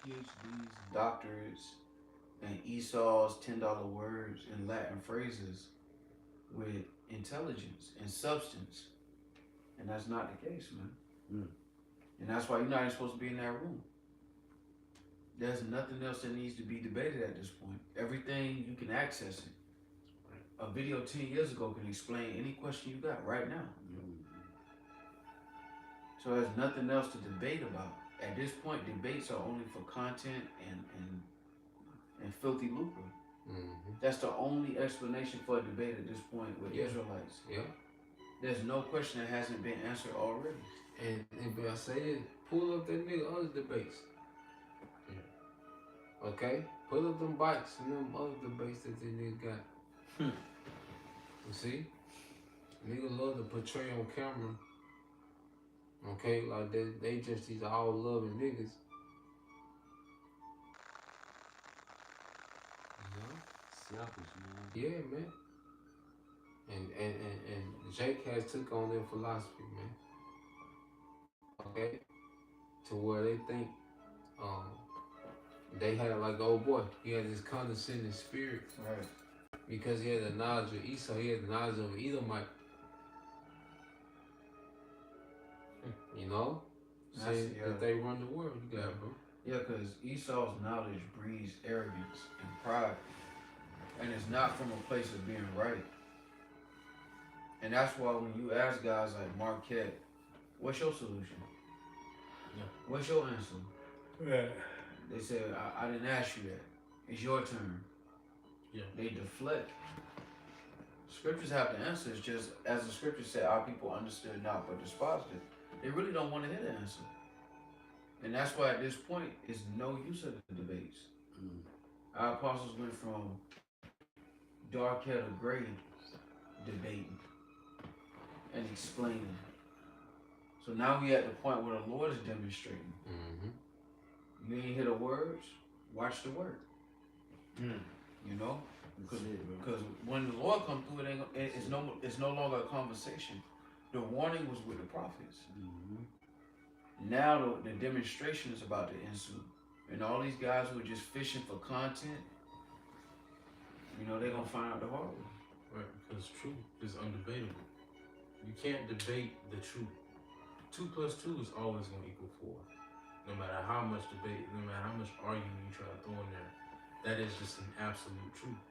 C: PhDs, doctorates, and Esau's $10 words and Latin phrases with intelligence and substance. And that's not the case, man. And that's why you're not even supposed to be in that room. There's nothing else that needs to be debated at this point. Everything, you can access it. A video 10 years ago can explain any question you got right now. So there's nothing else to debate about. At this point, debates are only for content and filthy lucre. That's the only explanation for a debate at this point with Israelites.
B: Yeah.
C: There's no question that hasn't been answered already.
B: And if I say it, pull up that nigga other debates. Okay? Pull up them bikes and them other debates that they nigga got. You see? Nigga love to portray on camera. Okay? Like they just these all loving niggas.
D: Selfish, man.
B: Yeah, man. And Jake has took on their philosophy, man. Okay? To where they think they had like old boy, he had this condescending spirit.
C: Right.
B: Because he had the knowledge of Esau, he had the knowledge of Edomite. You know? Saying that they run the world. You got it, bro.
C: Yeah, because Esau's knowledge breeds arrogance and pride. And it's not from a place of being right. And that's why when you ask guys like Marquette, what's your solution?
A: Yeah.
C: What's your answer?
D: Yeah.
C: They say, I didn't ask you that. It's your turn.
A: Yeah.
C: They deflect. Scriptures have the answers, just as the scripture said, our people understood not but despised it. They really don't want to hear the answer. And that's why at this point, it's no use of the debates. Our apostles went from dark hair to gray debating and explaining. So now we at the point where the Lord is demonstrating. You ain't hear the words, watch the word. You know? Because when the Lord comes through, it's no longer a conversation. The warning was with the prophets. Now the demonstration is about to ensue. And all these guys who are just fishing for content, you know, they're going to find out the hard way.
A: Right, because truth is undebatable. You can't debate the truth. 2 plus 2 is always going to equal 4. No matter how much debate, no matter how much arguing you try to throw in there, that is just an absolute truth.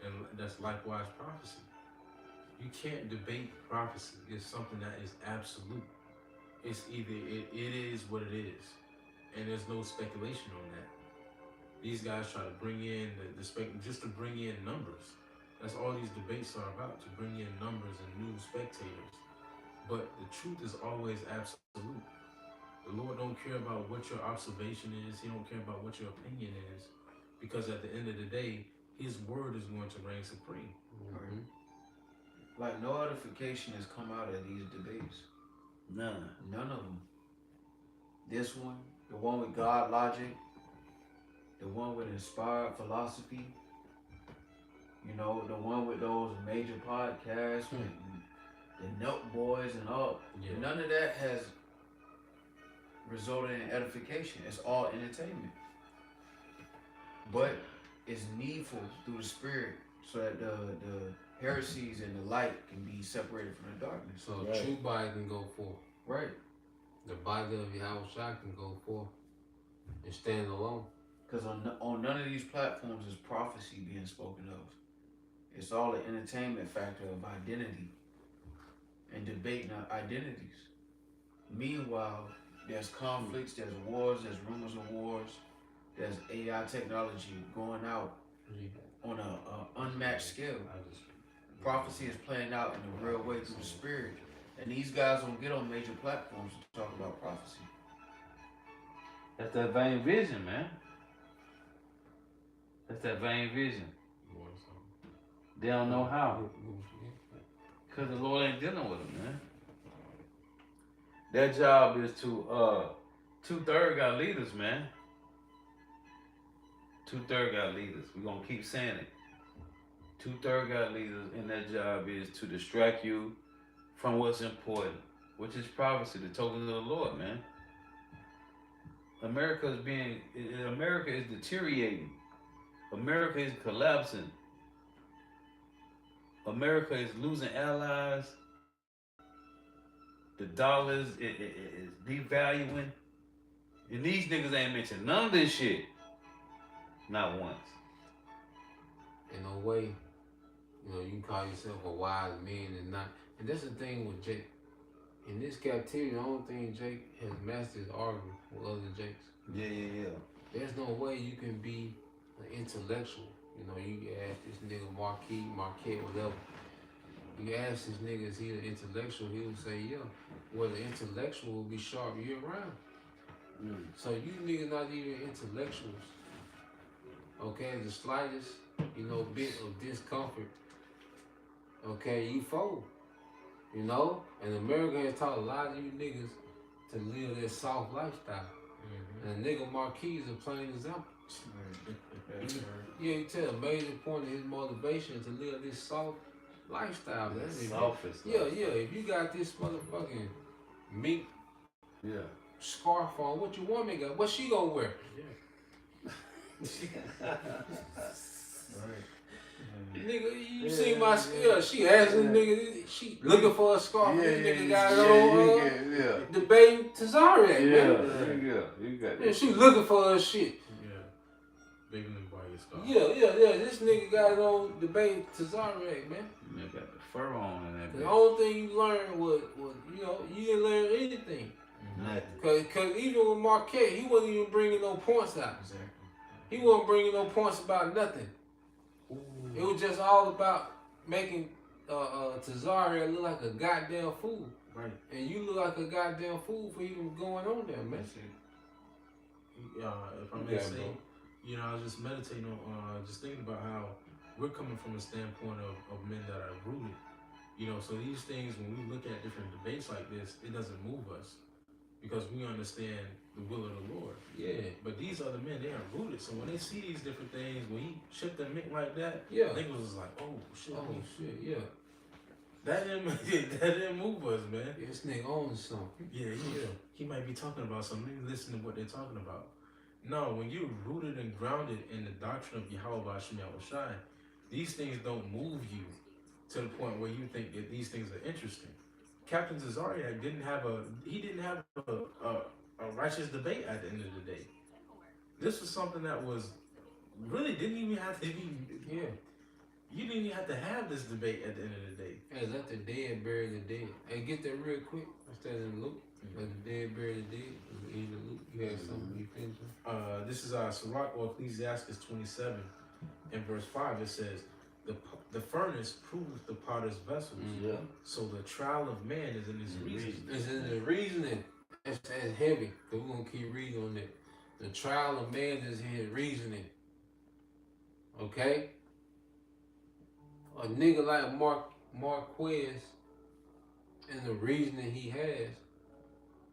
A: And that's likewise prophecy. You can't debate prophecy. It's something that is absolute. It's either it is what it is. And there's no speculation on that. These guys try to bring in just to bring in numbers. That's all these debates are about, to bring in numbers and new spectators. But the truth is always absolute. The Lord don't care about what your observation is. He don't care about what your opinion is. Because at the end of the day, his word is going to reign supreme.
C: Like no edification has come out of these debates.
D: None.
C: None of them. This one, the one with God logic, the one with inspired philosophy, you know, the one with those major podcasts with the Nelk Boys and all.
A: Yeah.
C: None of that has resulted in edification. It's all entertainment. But it's needful through the Spirit so that the heresies and the light can be separated from the darkness.
B: So a true body can go forth.
C: Right.
B: The body of Yahushua can go forth and stand alone.
C: Because on none of these platforms is prophecy being spoken of. It's all the entertainment factor of identity and debating identities. Meanwhile, There's conflicts, there's wars, there's rumors of wars, there's AI technology going out on a unmatched scale. Prophecy is playing out in a real way through the spirit. And these guys don't get on major platforms to talk about prophecy.
D: That's that vain vision, man. That's that vain vision. They don't know how. Because the Lord ain't dealing with them, man. Their job is to, 2/3 got leaders, man. 2/3 got leaders. We're going to keep saying it. 2/3 got leaders, and their job is to distract you from what's important, which is prophecy, the token of the Lord, man. America is deteriorating. America is collapsing. America is losing allies. The dollar is devaluing. And these niggas ain't mentioned none of this shit. Not once.
B: In no way, you can call yourself a wise man and not. And that's the thing with Jake. In this captivity, the only thing Jake has mastered is arguing with other Jakes.
D: Yeah.
B: There's no way you can be an intellectual. You can ask this nigga Marquette, whatever. You ask this nigga, is he an intellectual? He'll say, yeah. Well, the intellectual will be sharp year round. So you niggas not even intellectuals. Okay, the slightest, bit of discomfort, okay, you fold. And America has taught a lot of you niggas to live that soft lifestyle. And nigga Marquis is a plain example. You tell a major point of his motivation to live this soft lifestyle, man.
D: Softest.
B: Yeah. If you got this motherfucking mink scarf on, what your woman got? What she gonna wear? Nigga, you see my she asking nigga, she looking for a scarf. Nigga got it on debating Tazariak, man. Yeah, she looking for her shit.
A: Begging them to buy your stuff.
B: Yeah. This nigga got it on debating Tazariak, man.
D: You got the fur on and that.
B: The only thing you learned was you didn't learn anything.
D: Nothing.
B: Cause even with Marquette, he wasn't even bringing no points out.
C: Exactly.
B: He wasn't bringing no points about nothing. Ooh. It was just all about making Tazariak look like a goddamn fool.
A: Right.
B: And you look like a goddamn fool for even going on there, man.
A: If I may say, I was just meditating on, just thinking about how we're coming from a standpoint of men that are rooted. So these things, when we look at different debates like this, it doesn't move us because we understand the will of the Lord. Yeah. But these other men, they are rooted. So when they see these different things, when he shipped them like that, niggas was like, oh shit. That didn't move us, man.
B: This nigga owns something.
A: Yeah. He might be talking about something. Maybe listen to what they're talking about. No, when you're rooted and grounded in the doctrine of Yahweh Shai, these things don't move you to the point where you think that these things are interesting. Captain Tazariak didn't have a righteous debate at the end of the day. This was something that was really didn't even have to be. Yeah. You didn't even have to have this debate at the end of the day.
B: Hey, let the dead bury the dead. Hey, get that real quick. Instead of Luke. Let the dead bury the dead. In the Luke, you had something you finished?
A: This is Sirach or Ecclesiastes 27 and verse 5. It says, the furnace proves the potter's vessels.
D: Yeah.
A: So the trial of man is in his reasoning.
B: It's in the reasoning. That's heavy. Cause we're gonna keep reading on that. The trial of man is in his reasoning. Okay? A nigga like Marquez and the reasoning he has,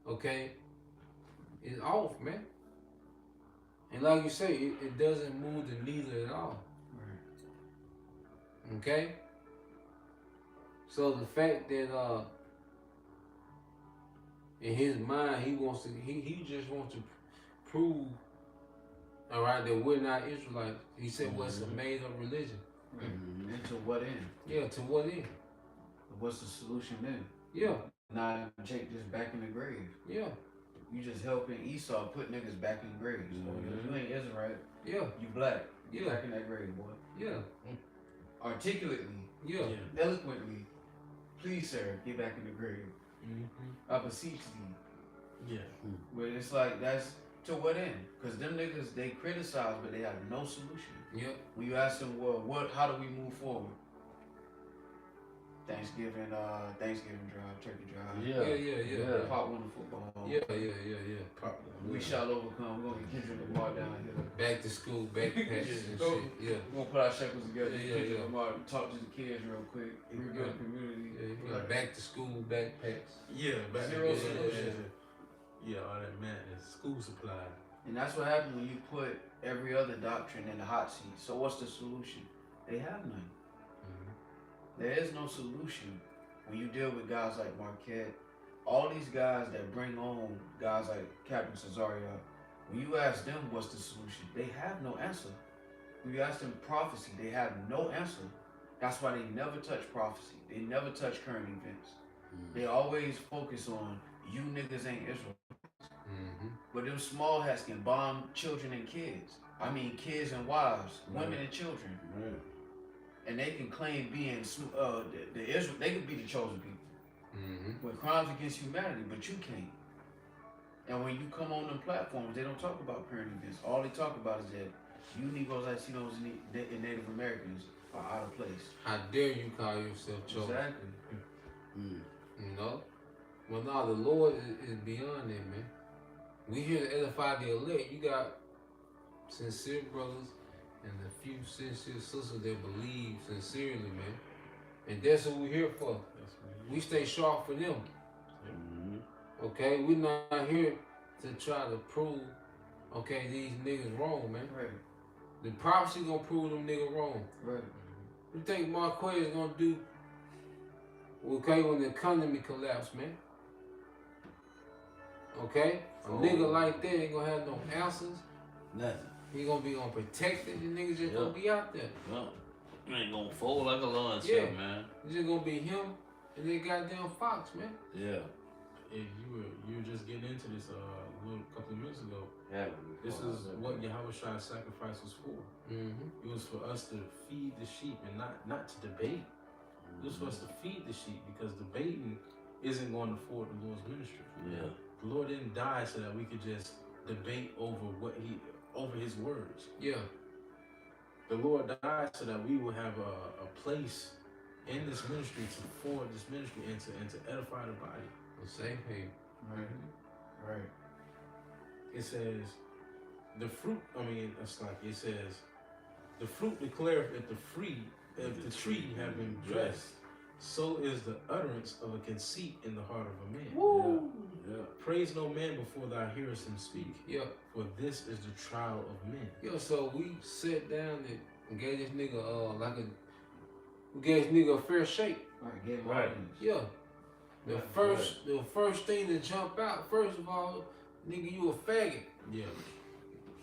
B: okay, is off, man. And like you say, it doesn't move the needle at all. Right. Okay? So the fact that in his mind he just wants to prove, all right, that we're not Israelites. He said, well, it's a made up religion.
C: Right. And to what end?
B: Yeah, to what end?
C: What's the solution then?
B: Yeah.
C: Not take this back in the grave.
B: Yeah.
C: You just helping Esau put niggas back in graves. You ain't Israelite.
B: Yeah.
C: You black. Get
B: Yeah.
C: back in that grave, boy.
B: Yeah.
C: Articulately.
B: Yeah.
C: Eloquently. Please, sir, get back in the grave. I beseech thee.
A: Yeah.
C: But it's like that's to what end? Because them niggas they criticize, but they have no solution.
B: Yep.
C: When you ask them, well, how do we move forward? Thanksgiving drive, turkey drive.
B: Yeah.
C: Pop won the football.
B: Yeah.
C: We shall overcome. We're gonna get Kendrick Lamar down here.
B: Back to school, backpacks and
C: Go.
B: shit. Yeah.
C: We're gonna put our shekels together.
B: Yeah.
C: Kendrick Lamar, talk to the kids real quick. Rebuild the community.
B: Yeah. Like back to school, backpacks.
A: Yeah, back
C: Zero
A: yeah,
C: solution.
A: Yeah, all that madness. School supply.
C: And that's what happens when you put every other doctrine in the hot seat. So what's the solution? They have none. There is no solution when you deal with guys like Marquette, all these guys that bring on guys like Captain Cesario. When you ask them what's the solution, they have no answer. When you ask them prophecy, they have no answer. That's why they never touch prophecy. They never touch current events. They always focus on you niggas ain't Israel. But them small hats can bomb children and kids. I mean kids and wives, women and children.
D: Right.
C: And they can claim being the Israel. They could be the chosen people with crimes against humanity, but you can't. And when you come on them platforms, they don't talk about current events. All they talk about is that you Negroes, Latinos, and Native Americans are out of place.
B: How dare you call yourself chosen?
C: Exactly.
B: You know? Well, now the Lord is beyond that, man. We here to edify the elect. You got sincere brothers and a few sincere sisters that believe sincerely, man. And that's what we're here for. We stay sharp for them. Okay? We're not here to try to prove, okay, these niggas wrong, man.
C: Right.
B: The prophecy gonna prove them niggas wrong.
C: Right.
B: You think Marquez is gonna do, okay, when the economy collapse, man? Okay? A nigga like that ain't gonna have no answers.
D: Nothing.
B: He gonna be unprotected. The niggas just gonna be out there.
D: You ain't gonna fold like a lawn chair, man.
B: It's just gonna be him and that goddamn Fox, man.
D: Yeah.
A: If you were just getting into this a little couple of minutes ago.
D: Yeah.
A: This is what Yahweh Shai's sacrifice was for. It was for us to feed the sheep and not to debate. It was for us to feed the sheep because debating isn't going to forward the Lord's ministry.
D: Yeah.
A: The Lord didn't die so that we could just debate over his words.
B: Yeah.
A: The Lord died so that we will have a place in this ministry to forward this ministry and to edify the body.
B: The same thing.
C: Right.
A: It says, the fruit, it says, the fruit declareth if the tree have been dressed, so is the utterance of a conceit in the heart of a man.
C: Woo.
D: Yeah.
A: Praise no man before thou hearest him speak.
B: Yeah.
A: For this is the trial of men.
B: Yo, so we sat down and gave this nigga we gave this nigga a fair shake.
C: Right. Get
D: Right.
B: Yeah. The first thing to jump out, first of all, nigga, you a faggot.
A: Yeah.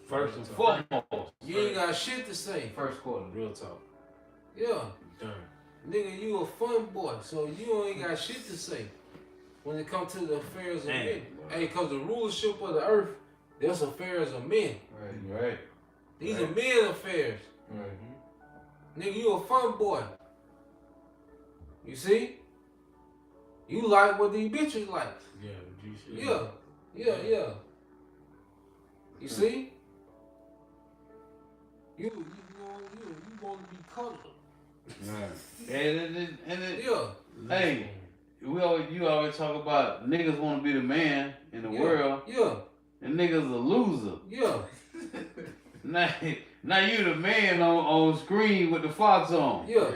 D: First and foremost.
B: You ain't got shit to say.
C: First quarter.
A: Real talk.
B: Yeah.
A: Done.
B: Nigga, you a fun boy, so you ain't got shit to say when it comes to the affairs of men. Hey, cause the rulership of the earth, that's affairs of men.
C: Right.
B: These are men affairs. Nigga, you a fun boy. You see? You like what these bitches like.
A: Yeah.
B: Yeah. You see? You want to be cuddled.
D: Yeah. And it,
B: Yeah.
D: hey, you always talk about niggas want to be the man in the world,
B: Yeah.
D: and niggas a loser.
B: Yeah.
D: Now you the man on screen with the fox on.
B: Yeah.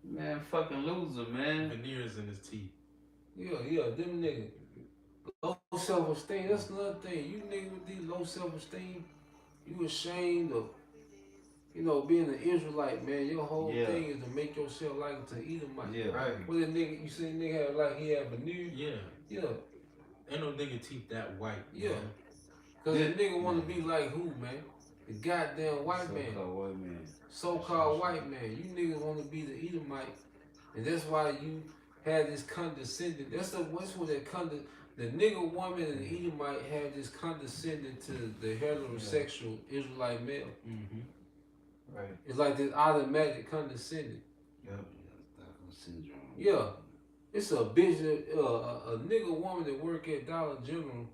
D: Man, fucking loser, man.
A: Veneers in his teeth.
B: Yeah. Them niggas. Low self-esteem. That's another thing. You niggas with these low self-esteem, you ashamed of, being an Israelite, man. Your whole thing is to make yourself like to Edomite.
D: Yeah.
C: Right.
B: What that nigga, you see a nigga have like he have veneers?
A: Yeah.
B: Yeah.
A: Ain't no nigga teeth that white.
B: Yeah.
A: Man.
B: Cause the nigga wanna be like who, man? The goddamn white man.
D: So-called white man.
B: So-called white man. You niggas wanna be the Edomite. And that's why you had this condescending. That's what the nigga woman and the Edomite had this condescending to the heterosexual Israelite male.
C: Right.
B: It's like this automatic condescending.
C: Yep.
D: Stockholm syndrome.
B: Yeah. It's a bitch that a nigga woman that work at Dollar General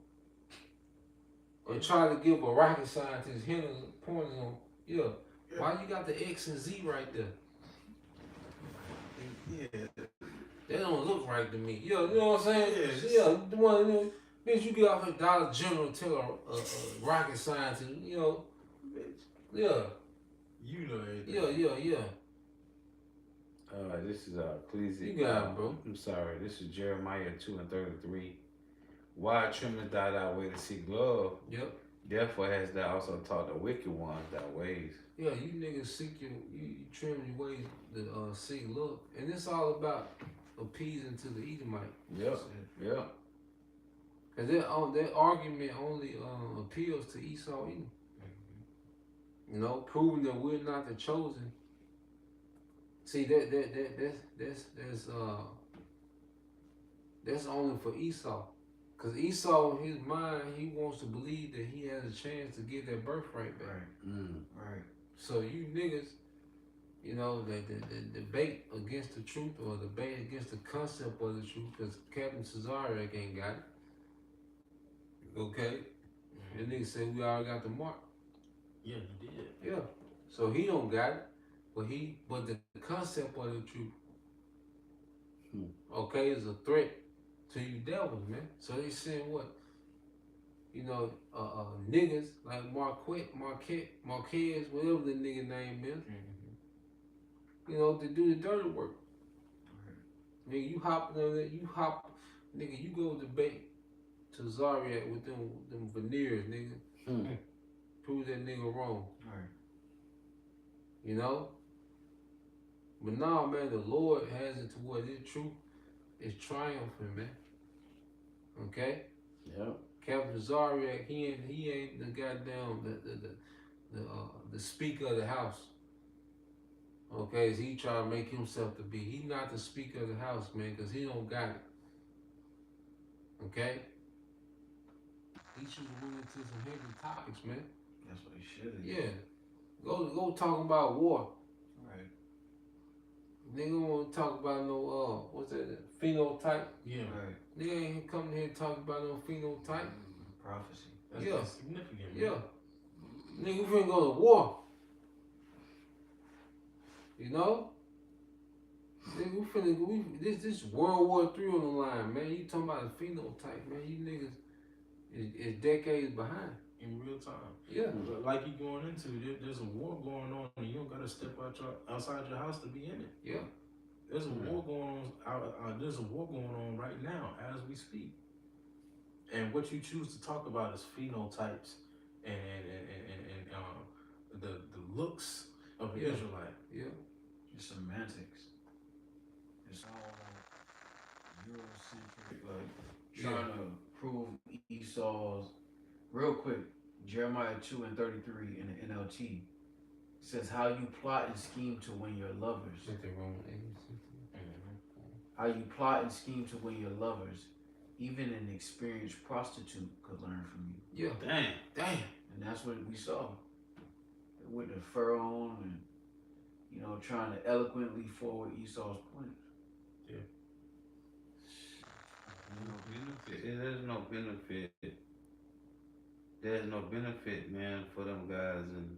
B: or try to give a rocket scientist hints pointers on. Yeah, why you got the X and Z right there?
A: Yeah.
B: That don't look right to me. Yeah, you know what I'm saying?
A: Yes.
B: Yeah, the one, bitch, you get off at Dollar General, tell a rocket scientist,
A: Bitch.
B: yeah,
A: You know everything.
B: yeah.
D: This is Ecclesiastes.
B: You got it, bro.
D: I'm sorry. This is Jeremiah 2:33. Why trimmest thou thy way to seek love?
B: Yep.
D: Therefore hast thou also taught the wicked ones thy ways.
B: Yeah, you niggas seek you trim your ways to seek love. And it's all about appeasing to the Edomite.
D: Yep. Yep.
B: Cause that argument only appeals to Esau Edom. You know, proving that we're not the chosen. See that's only for Esau. Cause Esau in his mind he wants to believe that he has a chance to get that birthright back.
C: Right.
B: So you niggas, the debate against the truth or debate against the concept of the truth, because Captain Cesariak ain't got it. Okay? That nigga said we already got the mark.
A: Yeah, he did.
B: Yeah. So he don't got it. But the concept of the truth, okay, is a threat to you devils, man. So they saying what? Niggas like Marquez, whatever the nigga name is, to do the dirty work. Nigga, you hop on that, nigga, you go debate to Zariak with them veneers, nigga. Prove that nigga wrong.
C: Right.
B: You know? But nah, man, the Lord has it to where this truth is triumphant, man. Okay?
D: Yep.
B: Captain Zariak, he ain't the goddamn the speaker of the house. Okay, as he try to make himself to be. He not the speaker of the house, man, because he don't got it. Okay? He should have went into some heavy topics, man.
C: That's what he should have.
B: Yeah. Go talk about war.
C: Right.
B: Nigga don't want to talk about no what's that? Phenotype.
A: Yeah.
C: Right.
B: Nigga ain't coming here talking about no phenotype.
C: Prophecy.
A: That's significant, man.
B: Yeah. Nigga, we finna go to war. You know? Nigga, this World War III on the line, man. You talking about a phenotype, man. You niggas is decades behind.
A: In real time.
B: Yeah.
A: Like you going into, there's a war going on and you don't gotta step outside your house to be in it.
B: Yeah.
A: There's a war going on. There's a war going on right now as we speak. And what you choose to talk about is phenotypes and the looks of an Israelite.
B: Yeah.
C: It's semantics. It's all Eurocentric, like trying to prove Esau's. Real quick, Jeremiah 2:33 in the NLT says, "How you plot and scheme to win your lovers." How you plot and scheme to win your lovers. Even an experienced prostitute could learn from you.
B: Yeah.
D: Damn.
C: And that's what we saw. With the fur on and, trying to eloquently forward Esau's points.
A: Yeah.
D: There's no benefit. There's no benefit, man, for them guys. And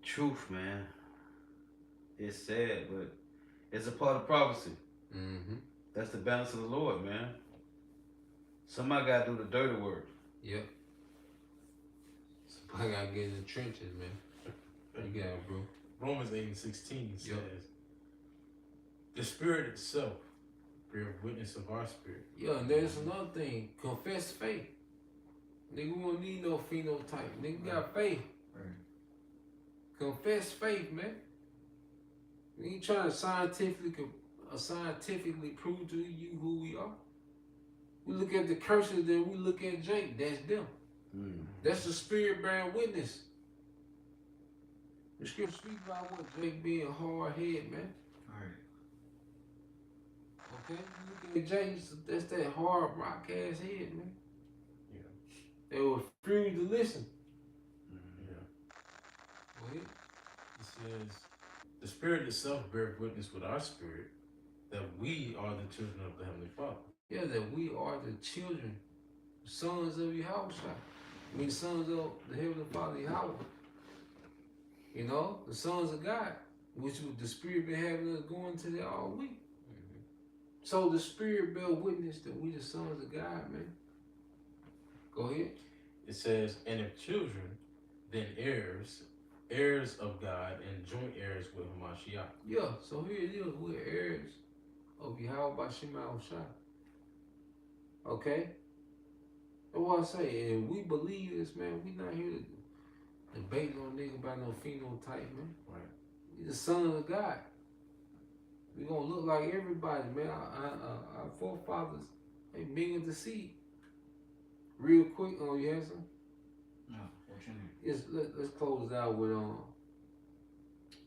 D: truth, man. It's sad, but it's a part of prophecy.
B: Mm-hmm.
D: That's the balance of the Lord, man. Somebody got to do the dirty work.
B: Yep. Somebody got to get in the trenches, man. You got it, bro.
A: Romans 8:16 says, the Spirit itself bear witness of our spirit.
B: Yeah, and there's another thing. Confess faith. Nigga, we don't need no phenotype. Nigga got faith.
C: Right.
B: Confess faith, man. We ain't trying to scientifically prove to you who we are. We look at the curses, then we look at Jake. That's them. That's the spirit bearing witness. The scripture speaks about what Jake being hard head, man.
C: Alright.
B: Okay? You look at Jake, that's that hard rock ass head, man.
A: Yeah.
B: They were free to listen.
A: Yeah.
B: Go ahead.
A: It says, the Spirit itself bear witness with our spirit that we are the children of the Heavenly Father.
B: Yeah, that we are the children, sons of Yahweh. I mean, sons of the Heavenly Father Yahweh. You know, the sons of God, which the Spirit been having us going to there all week. So the Spirit bear witness that we the sons of God, man. Go ahead.
A: It says, and if children, then heirs, heirs of God, and joint heirs with Hamashiach.
B: Yeah, so here it is. We're heirs of Yahweh by Shema Shai. Okay? That's what I say. And we believe this, man. We not here to debate no nigga about no phenotype, man.
A: Right.
B: We the sons of God. We gonna look like everybody, man. Our forefathers, they mingled the seed. Real quick, you have some?
C: No, what you need?
B: Yes, let's close it out with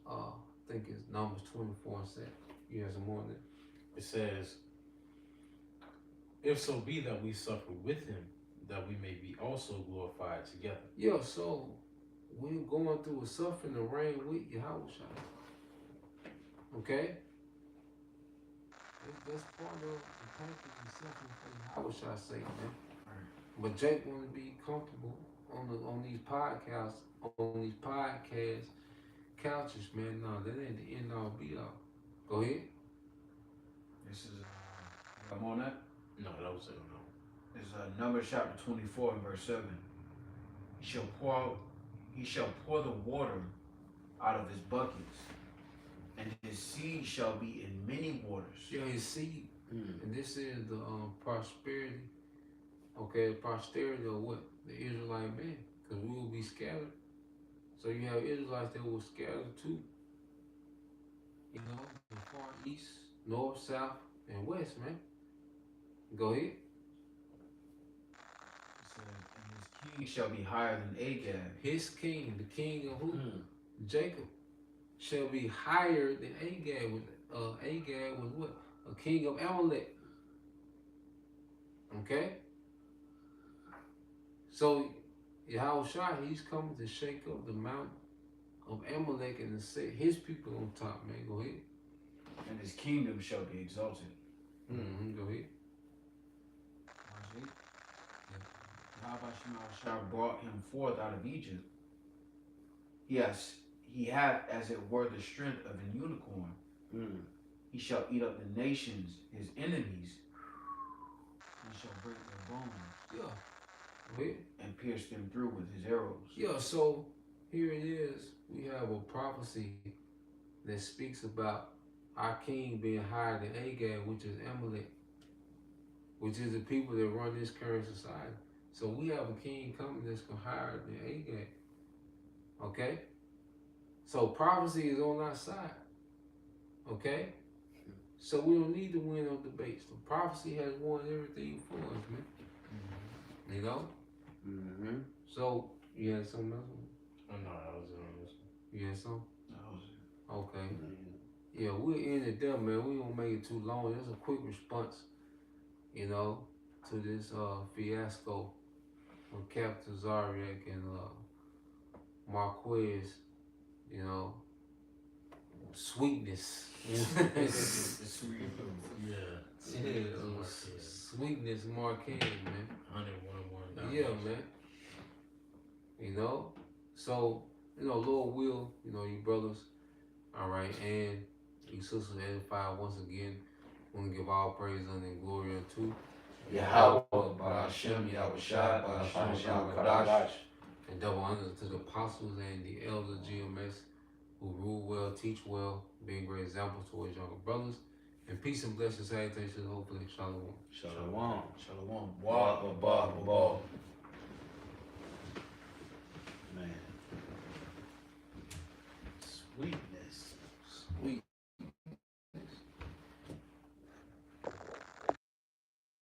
B: I think it's Numbers 24 and 7. You have some more than
A: It says, if so be that we suffer with him, that we may be also glorified together.
B: yeah, so we're going through a suffering and reign with Yahweh. Okay? That's part of the package and suffering for Yahweh sake, man. But Jake want to be comfortable on these podcasts, couches, man. No, that ain't the end all be all. Go ahead.
C: This is, I'm on that.
A: No, that was it. No.
C: This is Numbers chapter 24 and verse 7. He shall pour the water out of his buckets, and his seed shall be in many waters.
B: Yeah, his seed. And this is the prosperity. Okay, posterity of what? The Israelite man. Because we will be scattered. So you have Israelites that will scatter too. You know, the far east, north, south, and west, man. Go ahead.
C: It says, and his king shall be higher than Agag.
B: His king, the king of who? Jacob, shall be higher than Agag. Agag was what? A king of Amalek. Okay? So Yahushua, he's coming to shake up the mountain of Amalek and to set his people on top, man. Go ahead.
C: And his kingdom shall be exalted.
B: Go ahead.
C: Yahweh brought him forth out of Egypt. Yes, he had as it were the strength of an unicorn. He shall eat up the nations, his enemies, and shall break their bones.
B: Yeah. Go ahead.
C: And pierce them through with his arrows.
B: Yeah, so here it is. We have a prophecy that speaks about our king being higher than Agag, which is Amalek, which is the people that run this current society. So we have a king coming that's higher than Agag. Okay? So prophecy is on our side. Okay? So we don't need to win on debates. The prophecy has won everything for us, man. You know? So, you had something else?
A: Oh, no, that was it on this one.
B: You had something?
C: That was it.
B: Okay. Yeah, we'll end it there, man. We don't make it too long. There's a quick response, you know, to this fiasco of Captain Zariak and Marquez, you know, sweetness.
C: Sweet.
A: Yeah.
B: Sweetness Marquez, man.
A: 101.
B: Yeah, man. You know? So, you know, Lord will, you know, you brothers, all right, and you sisters edified once again. Want to give all praise and glory unto
C: Yahweh, Barashem, Yahushua, Barashem, Yahweh,
B: and double honors to the apostles and the elders GMS who rule well, teach well, being great examples to his younger brothers. And peace and blessings, salutations, hopefully, shalom.
D: Shalom.
C: Shalom. Wa,
D: Man. Sweet.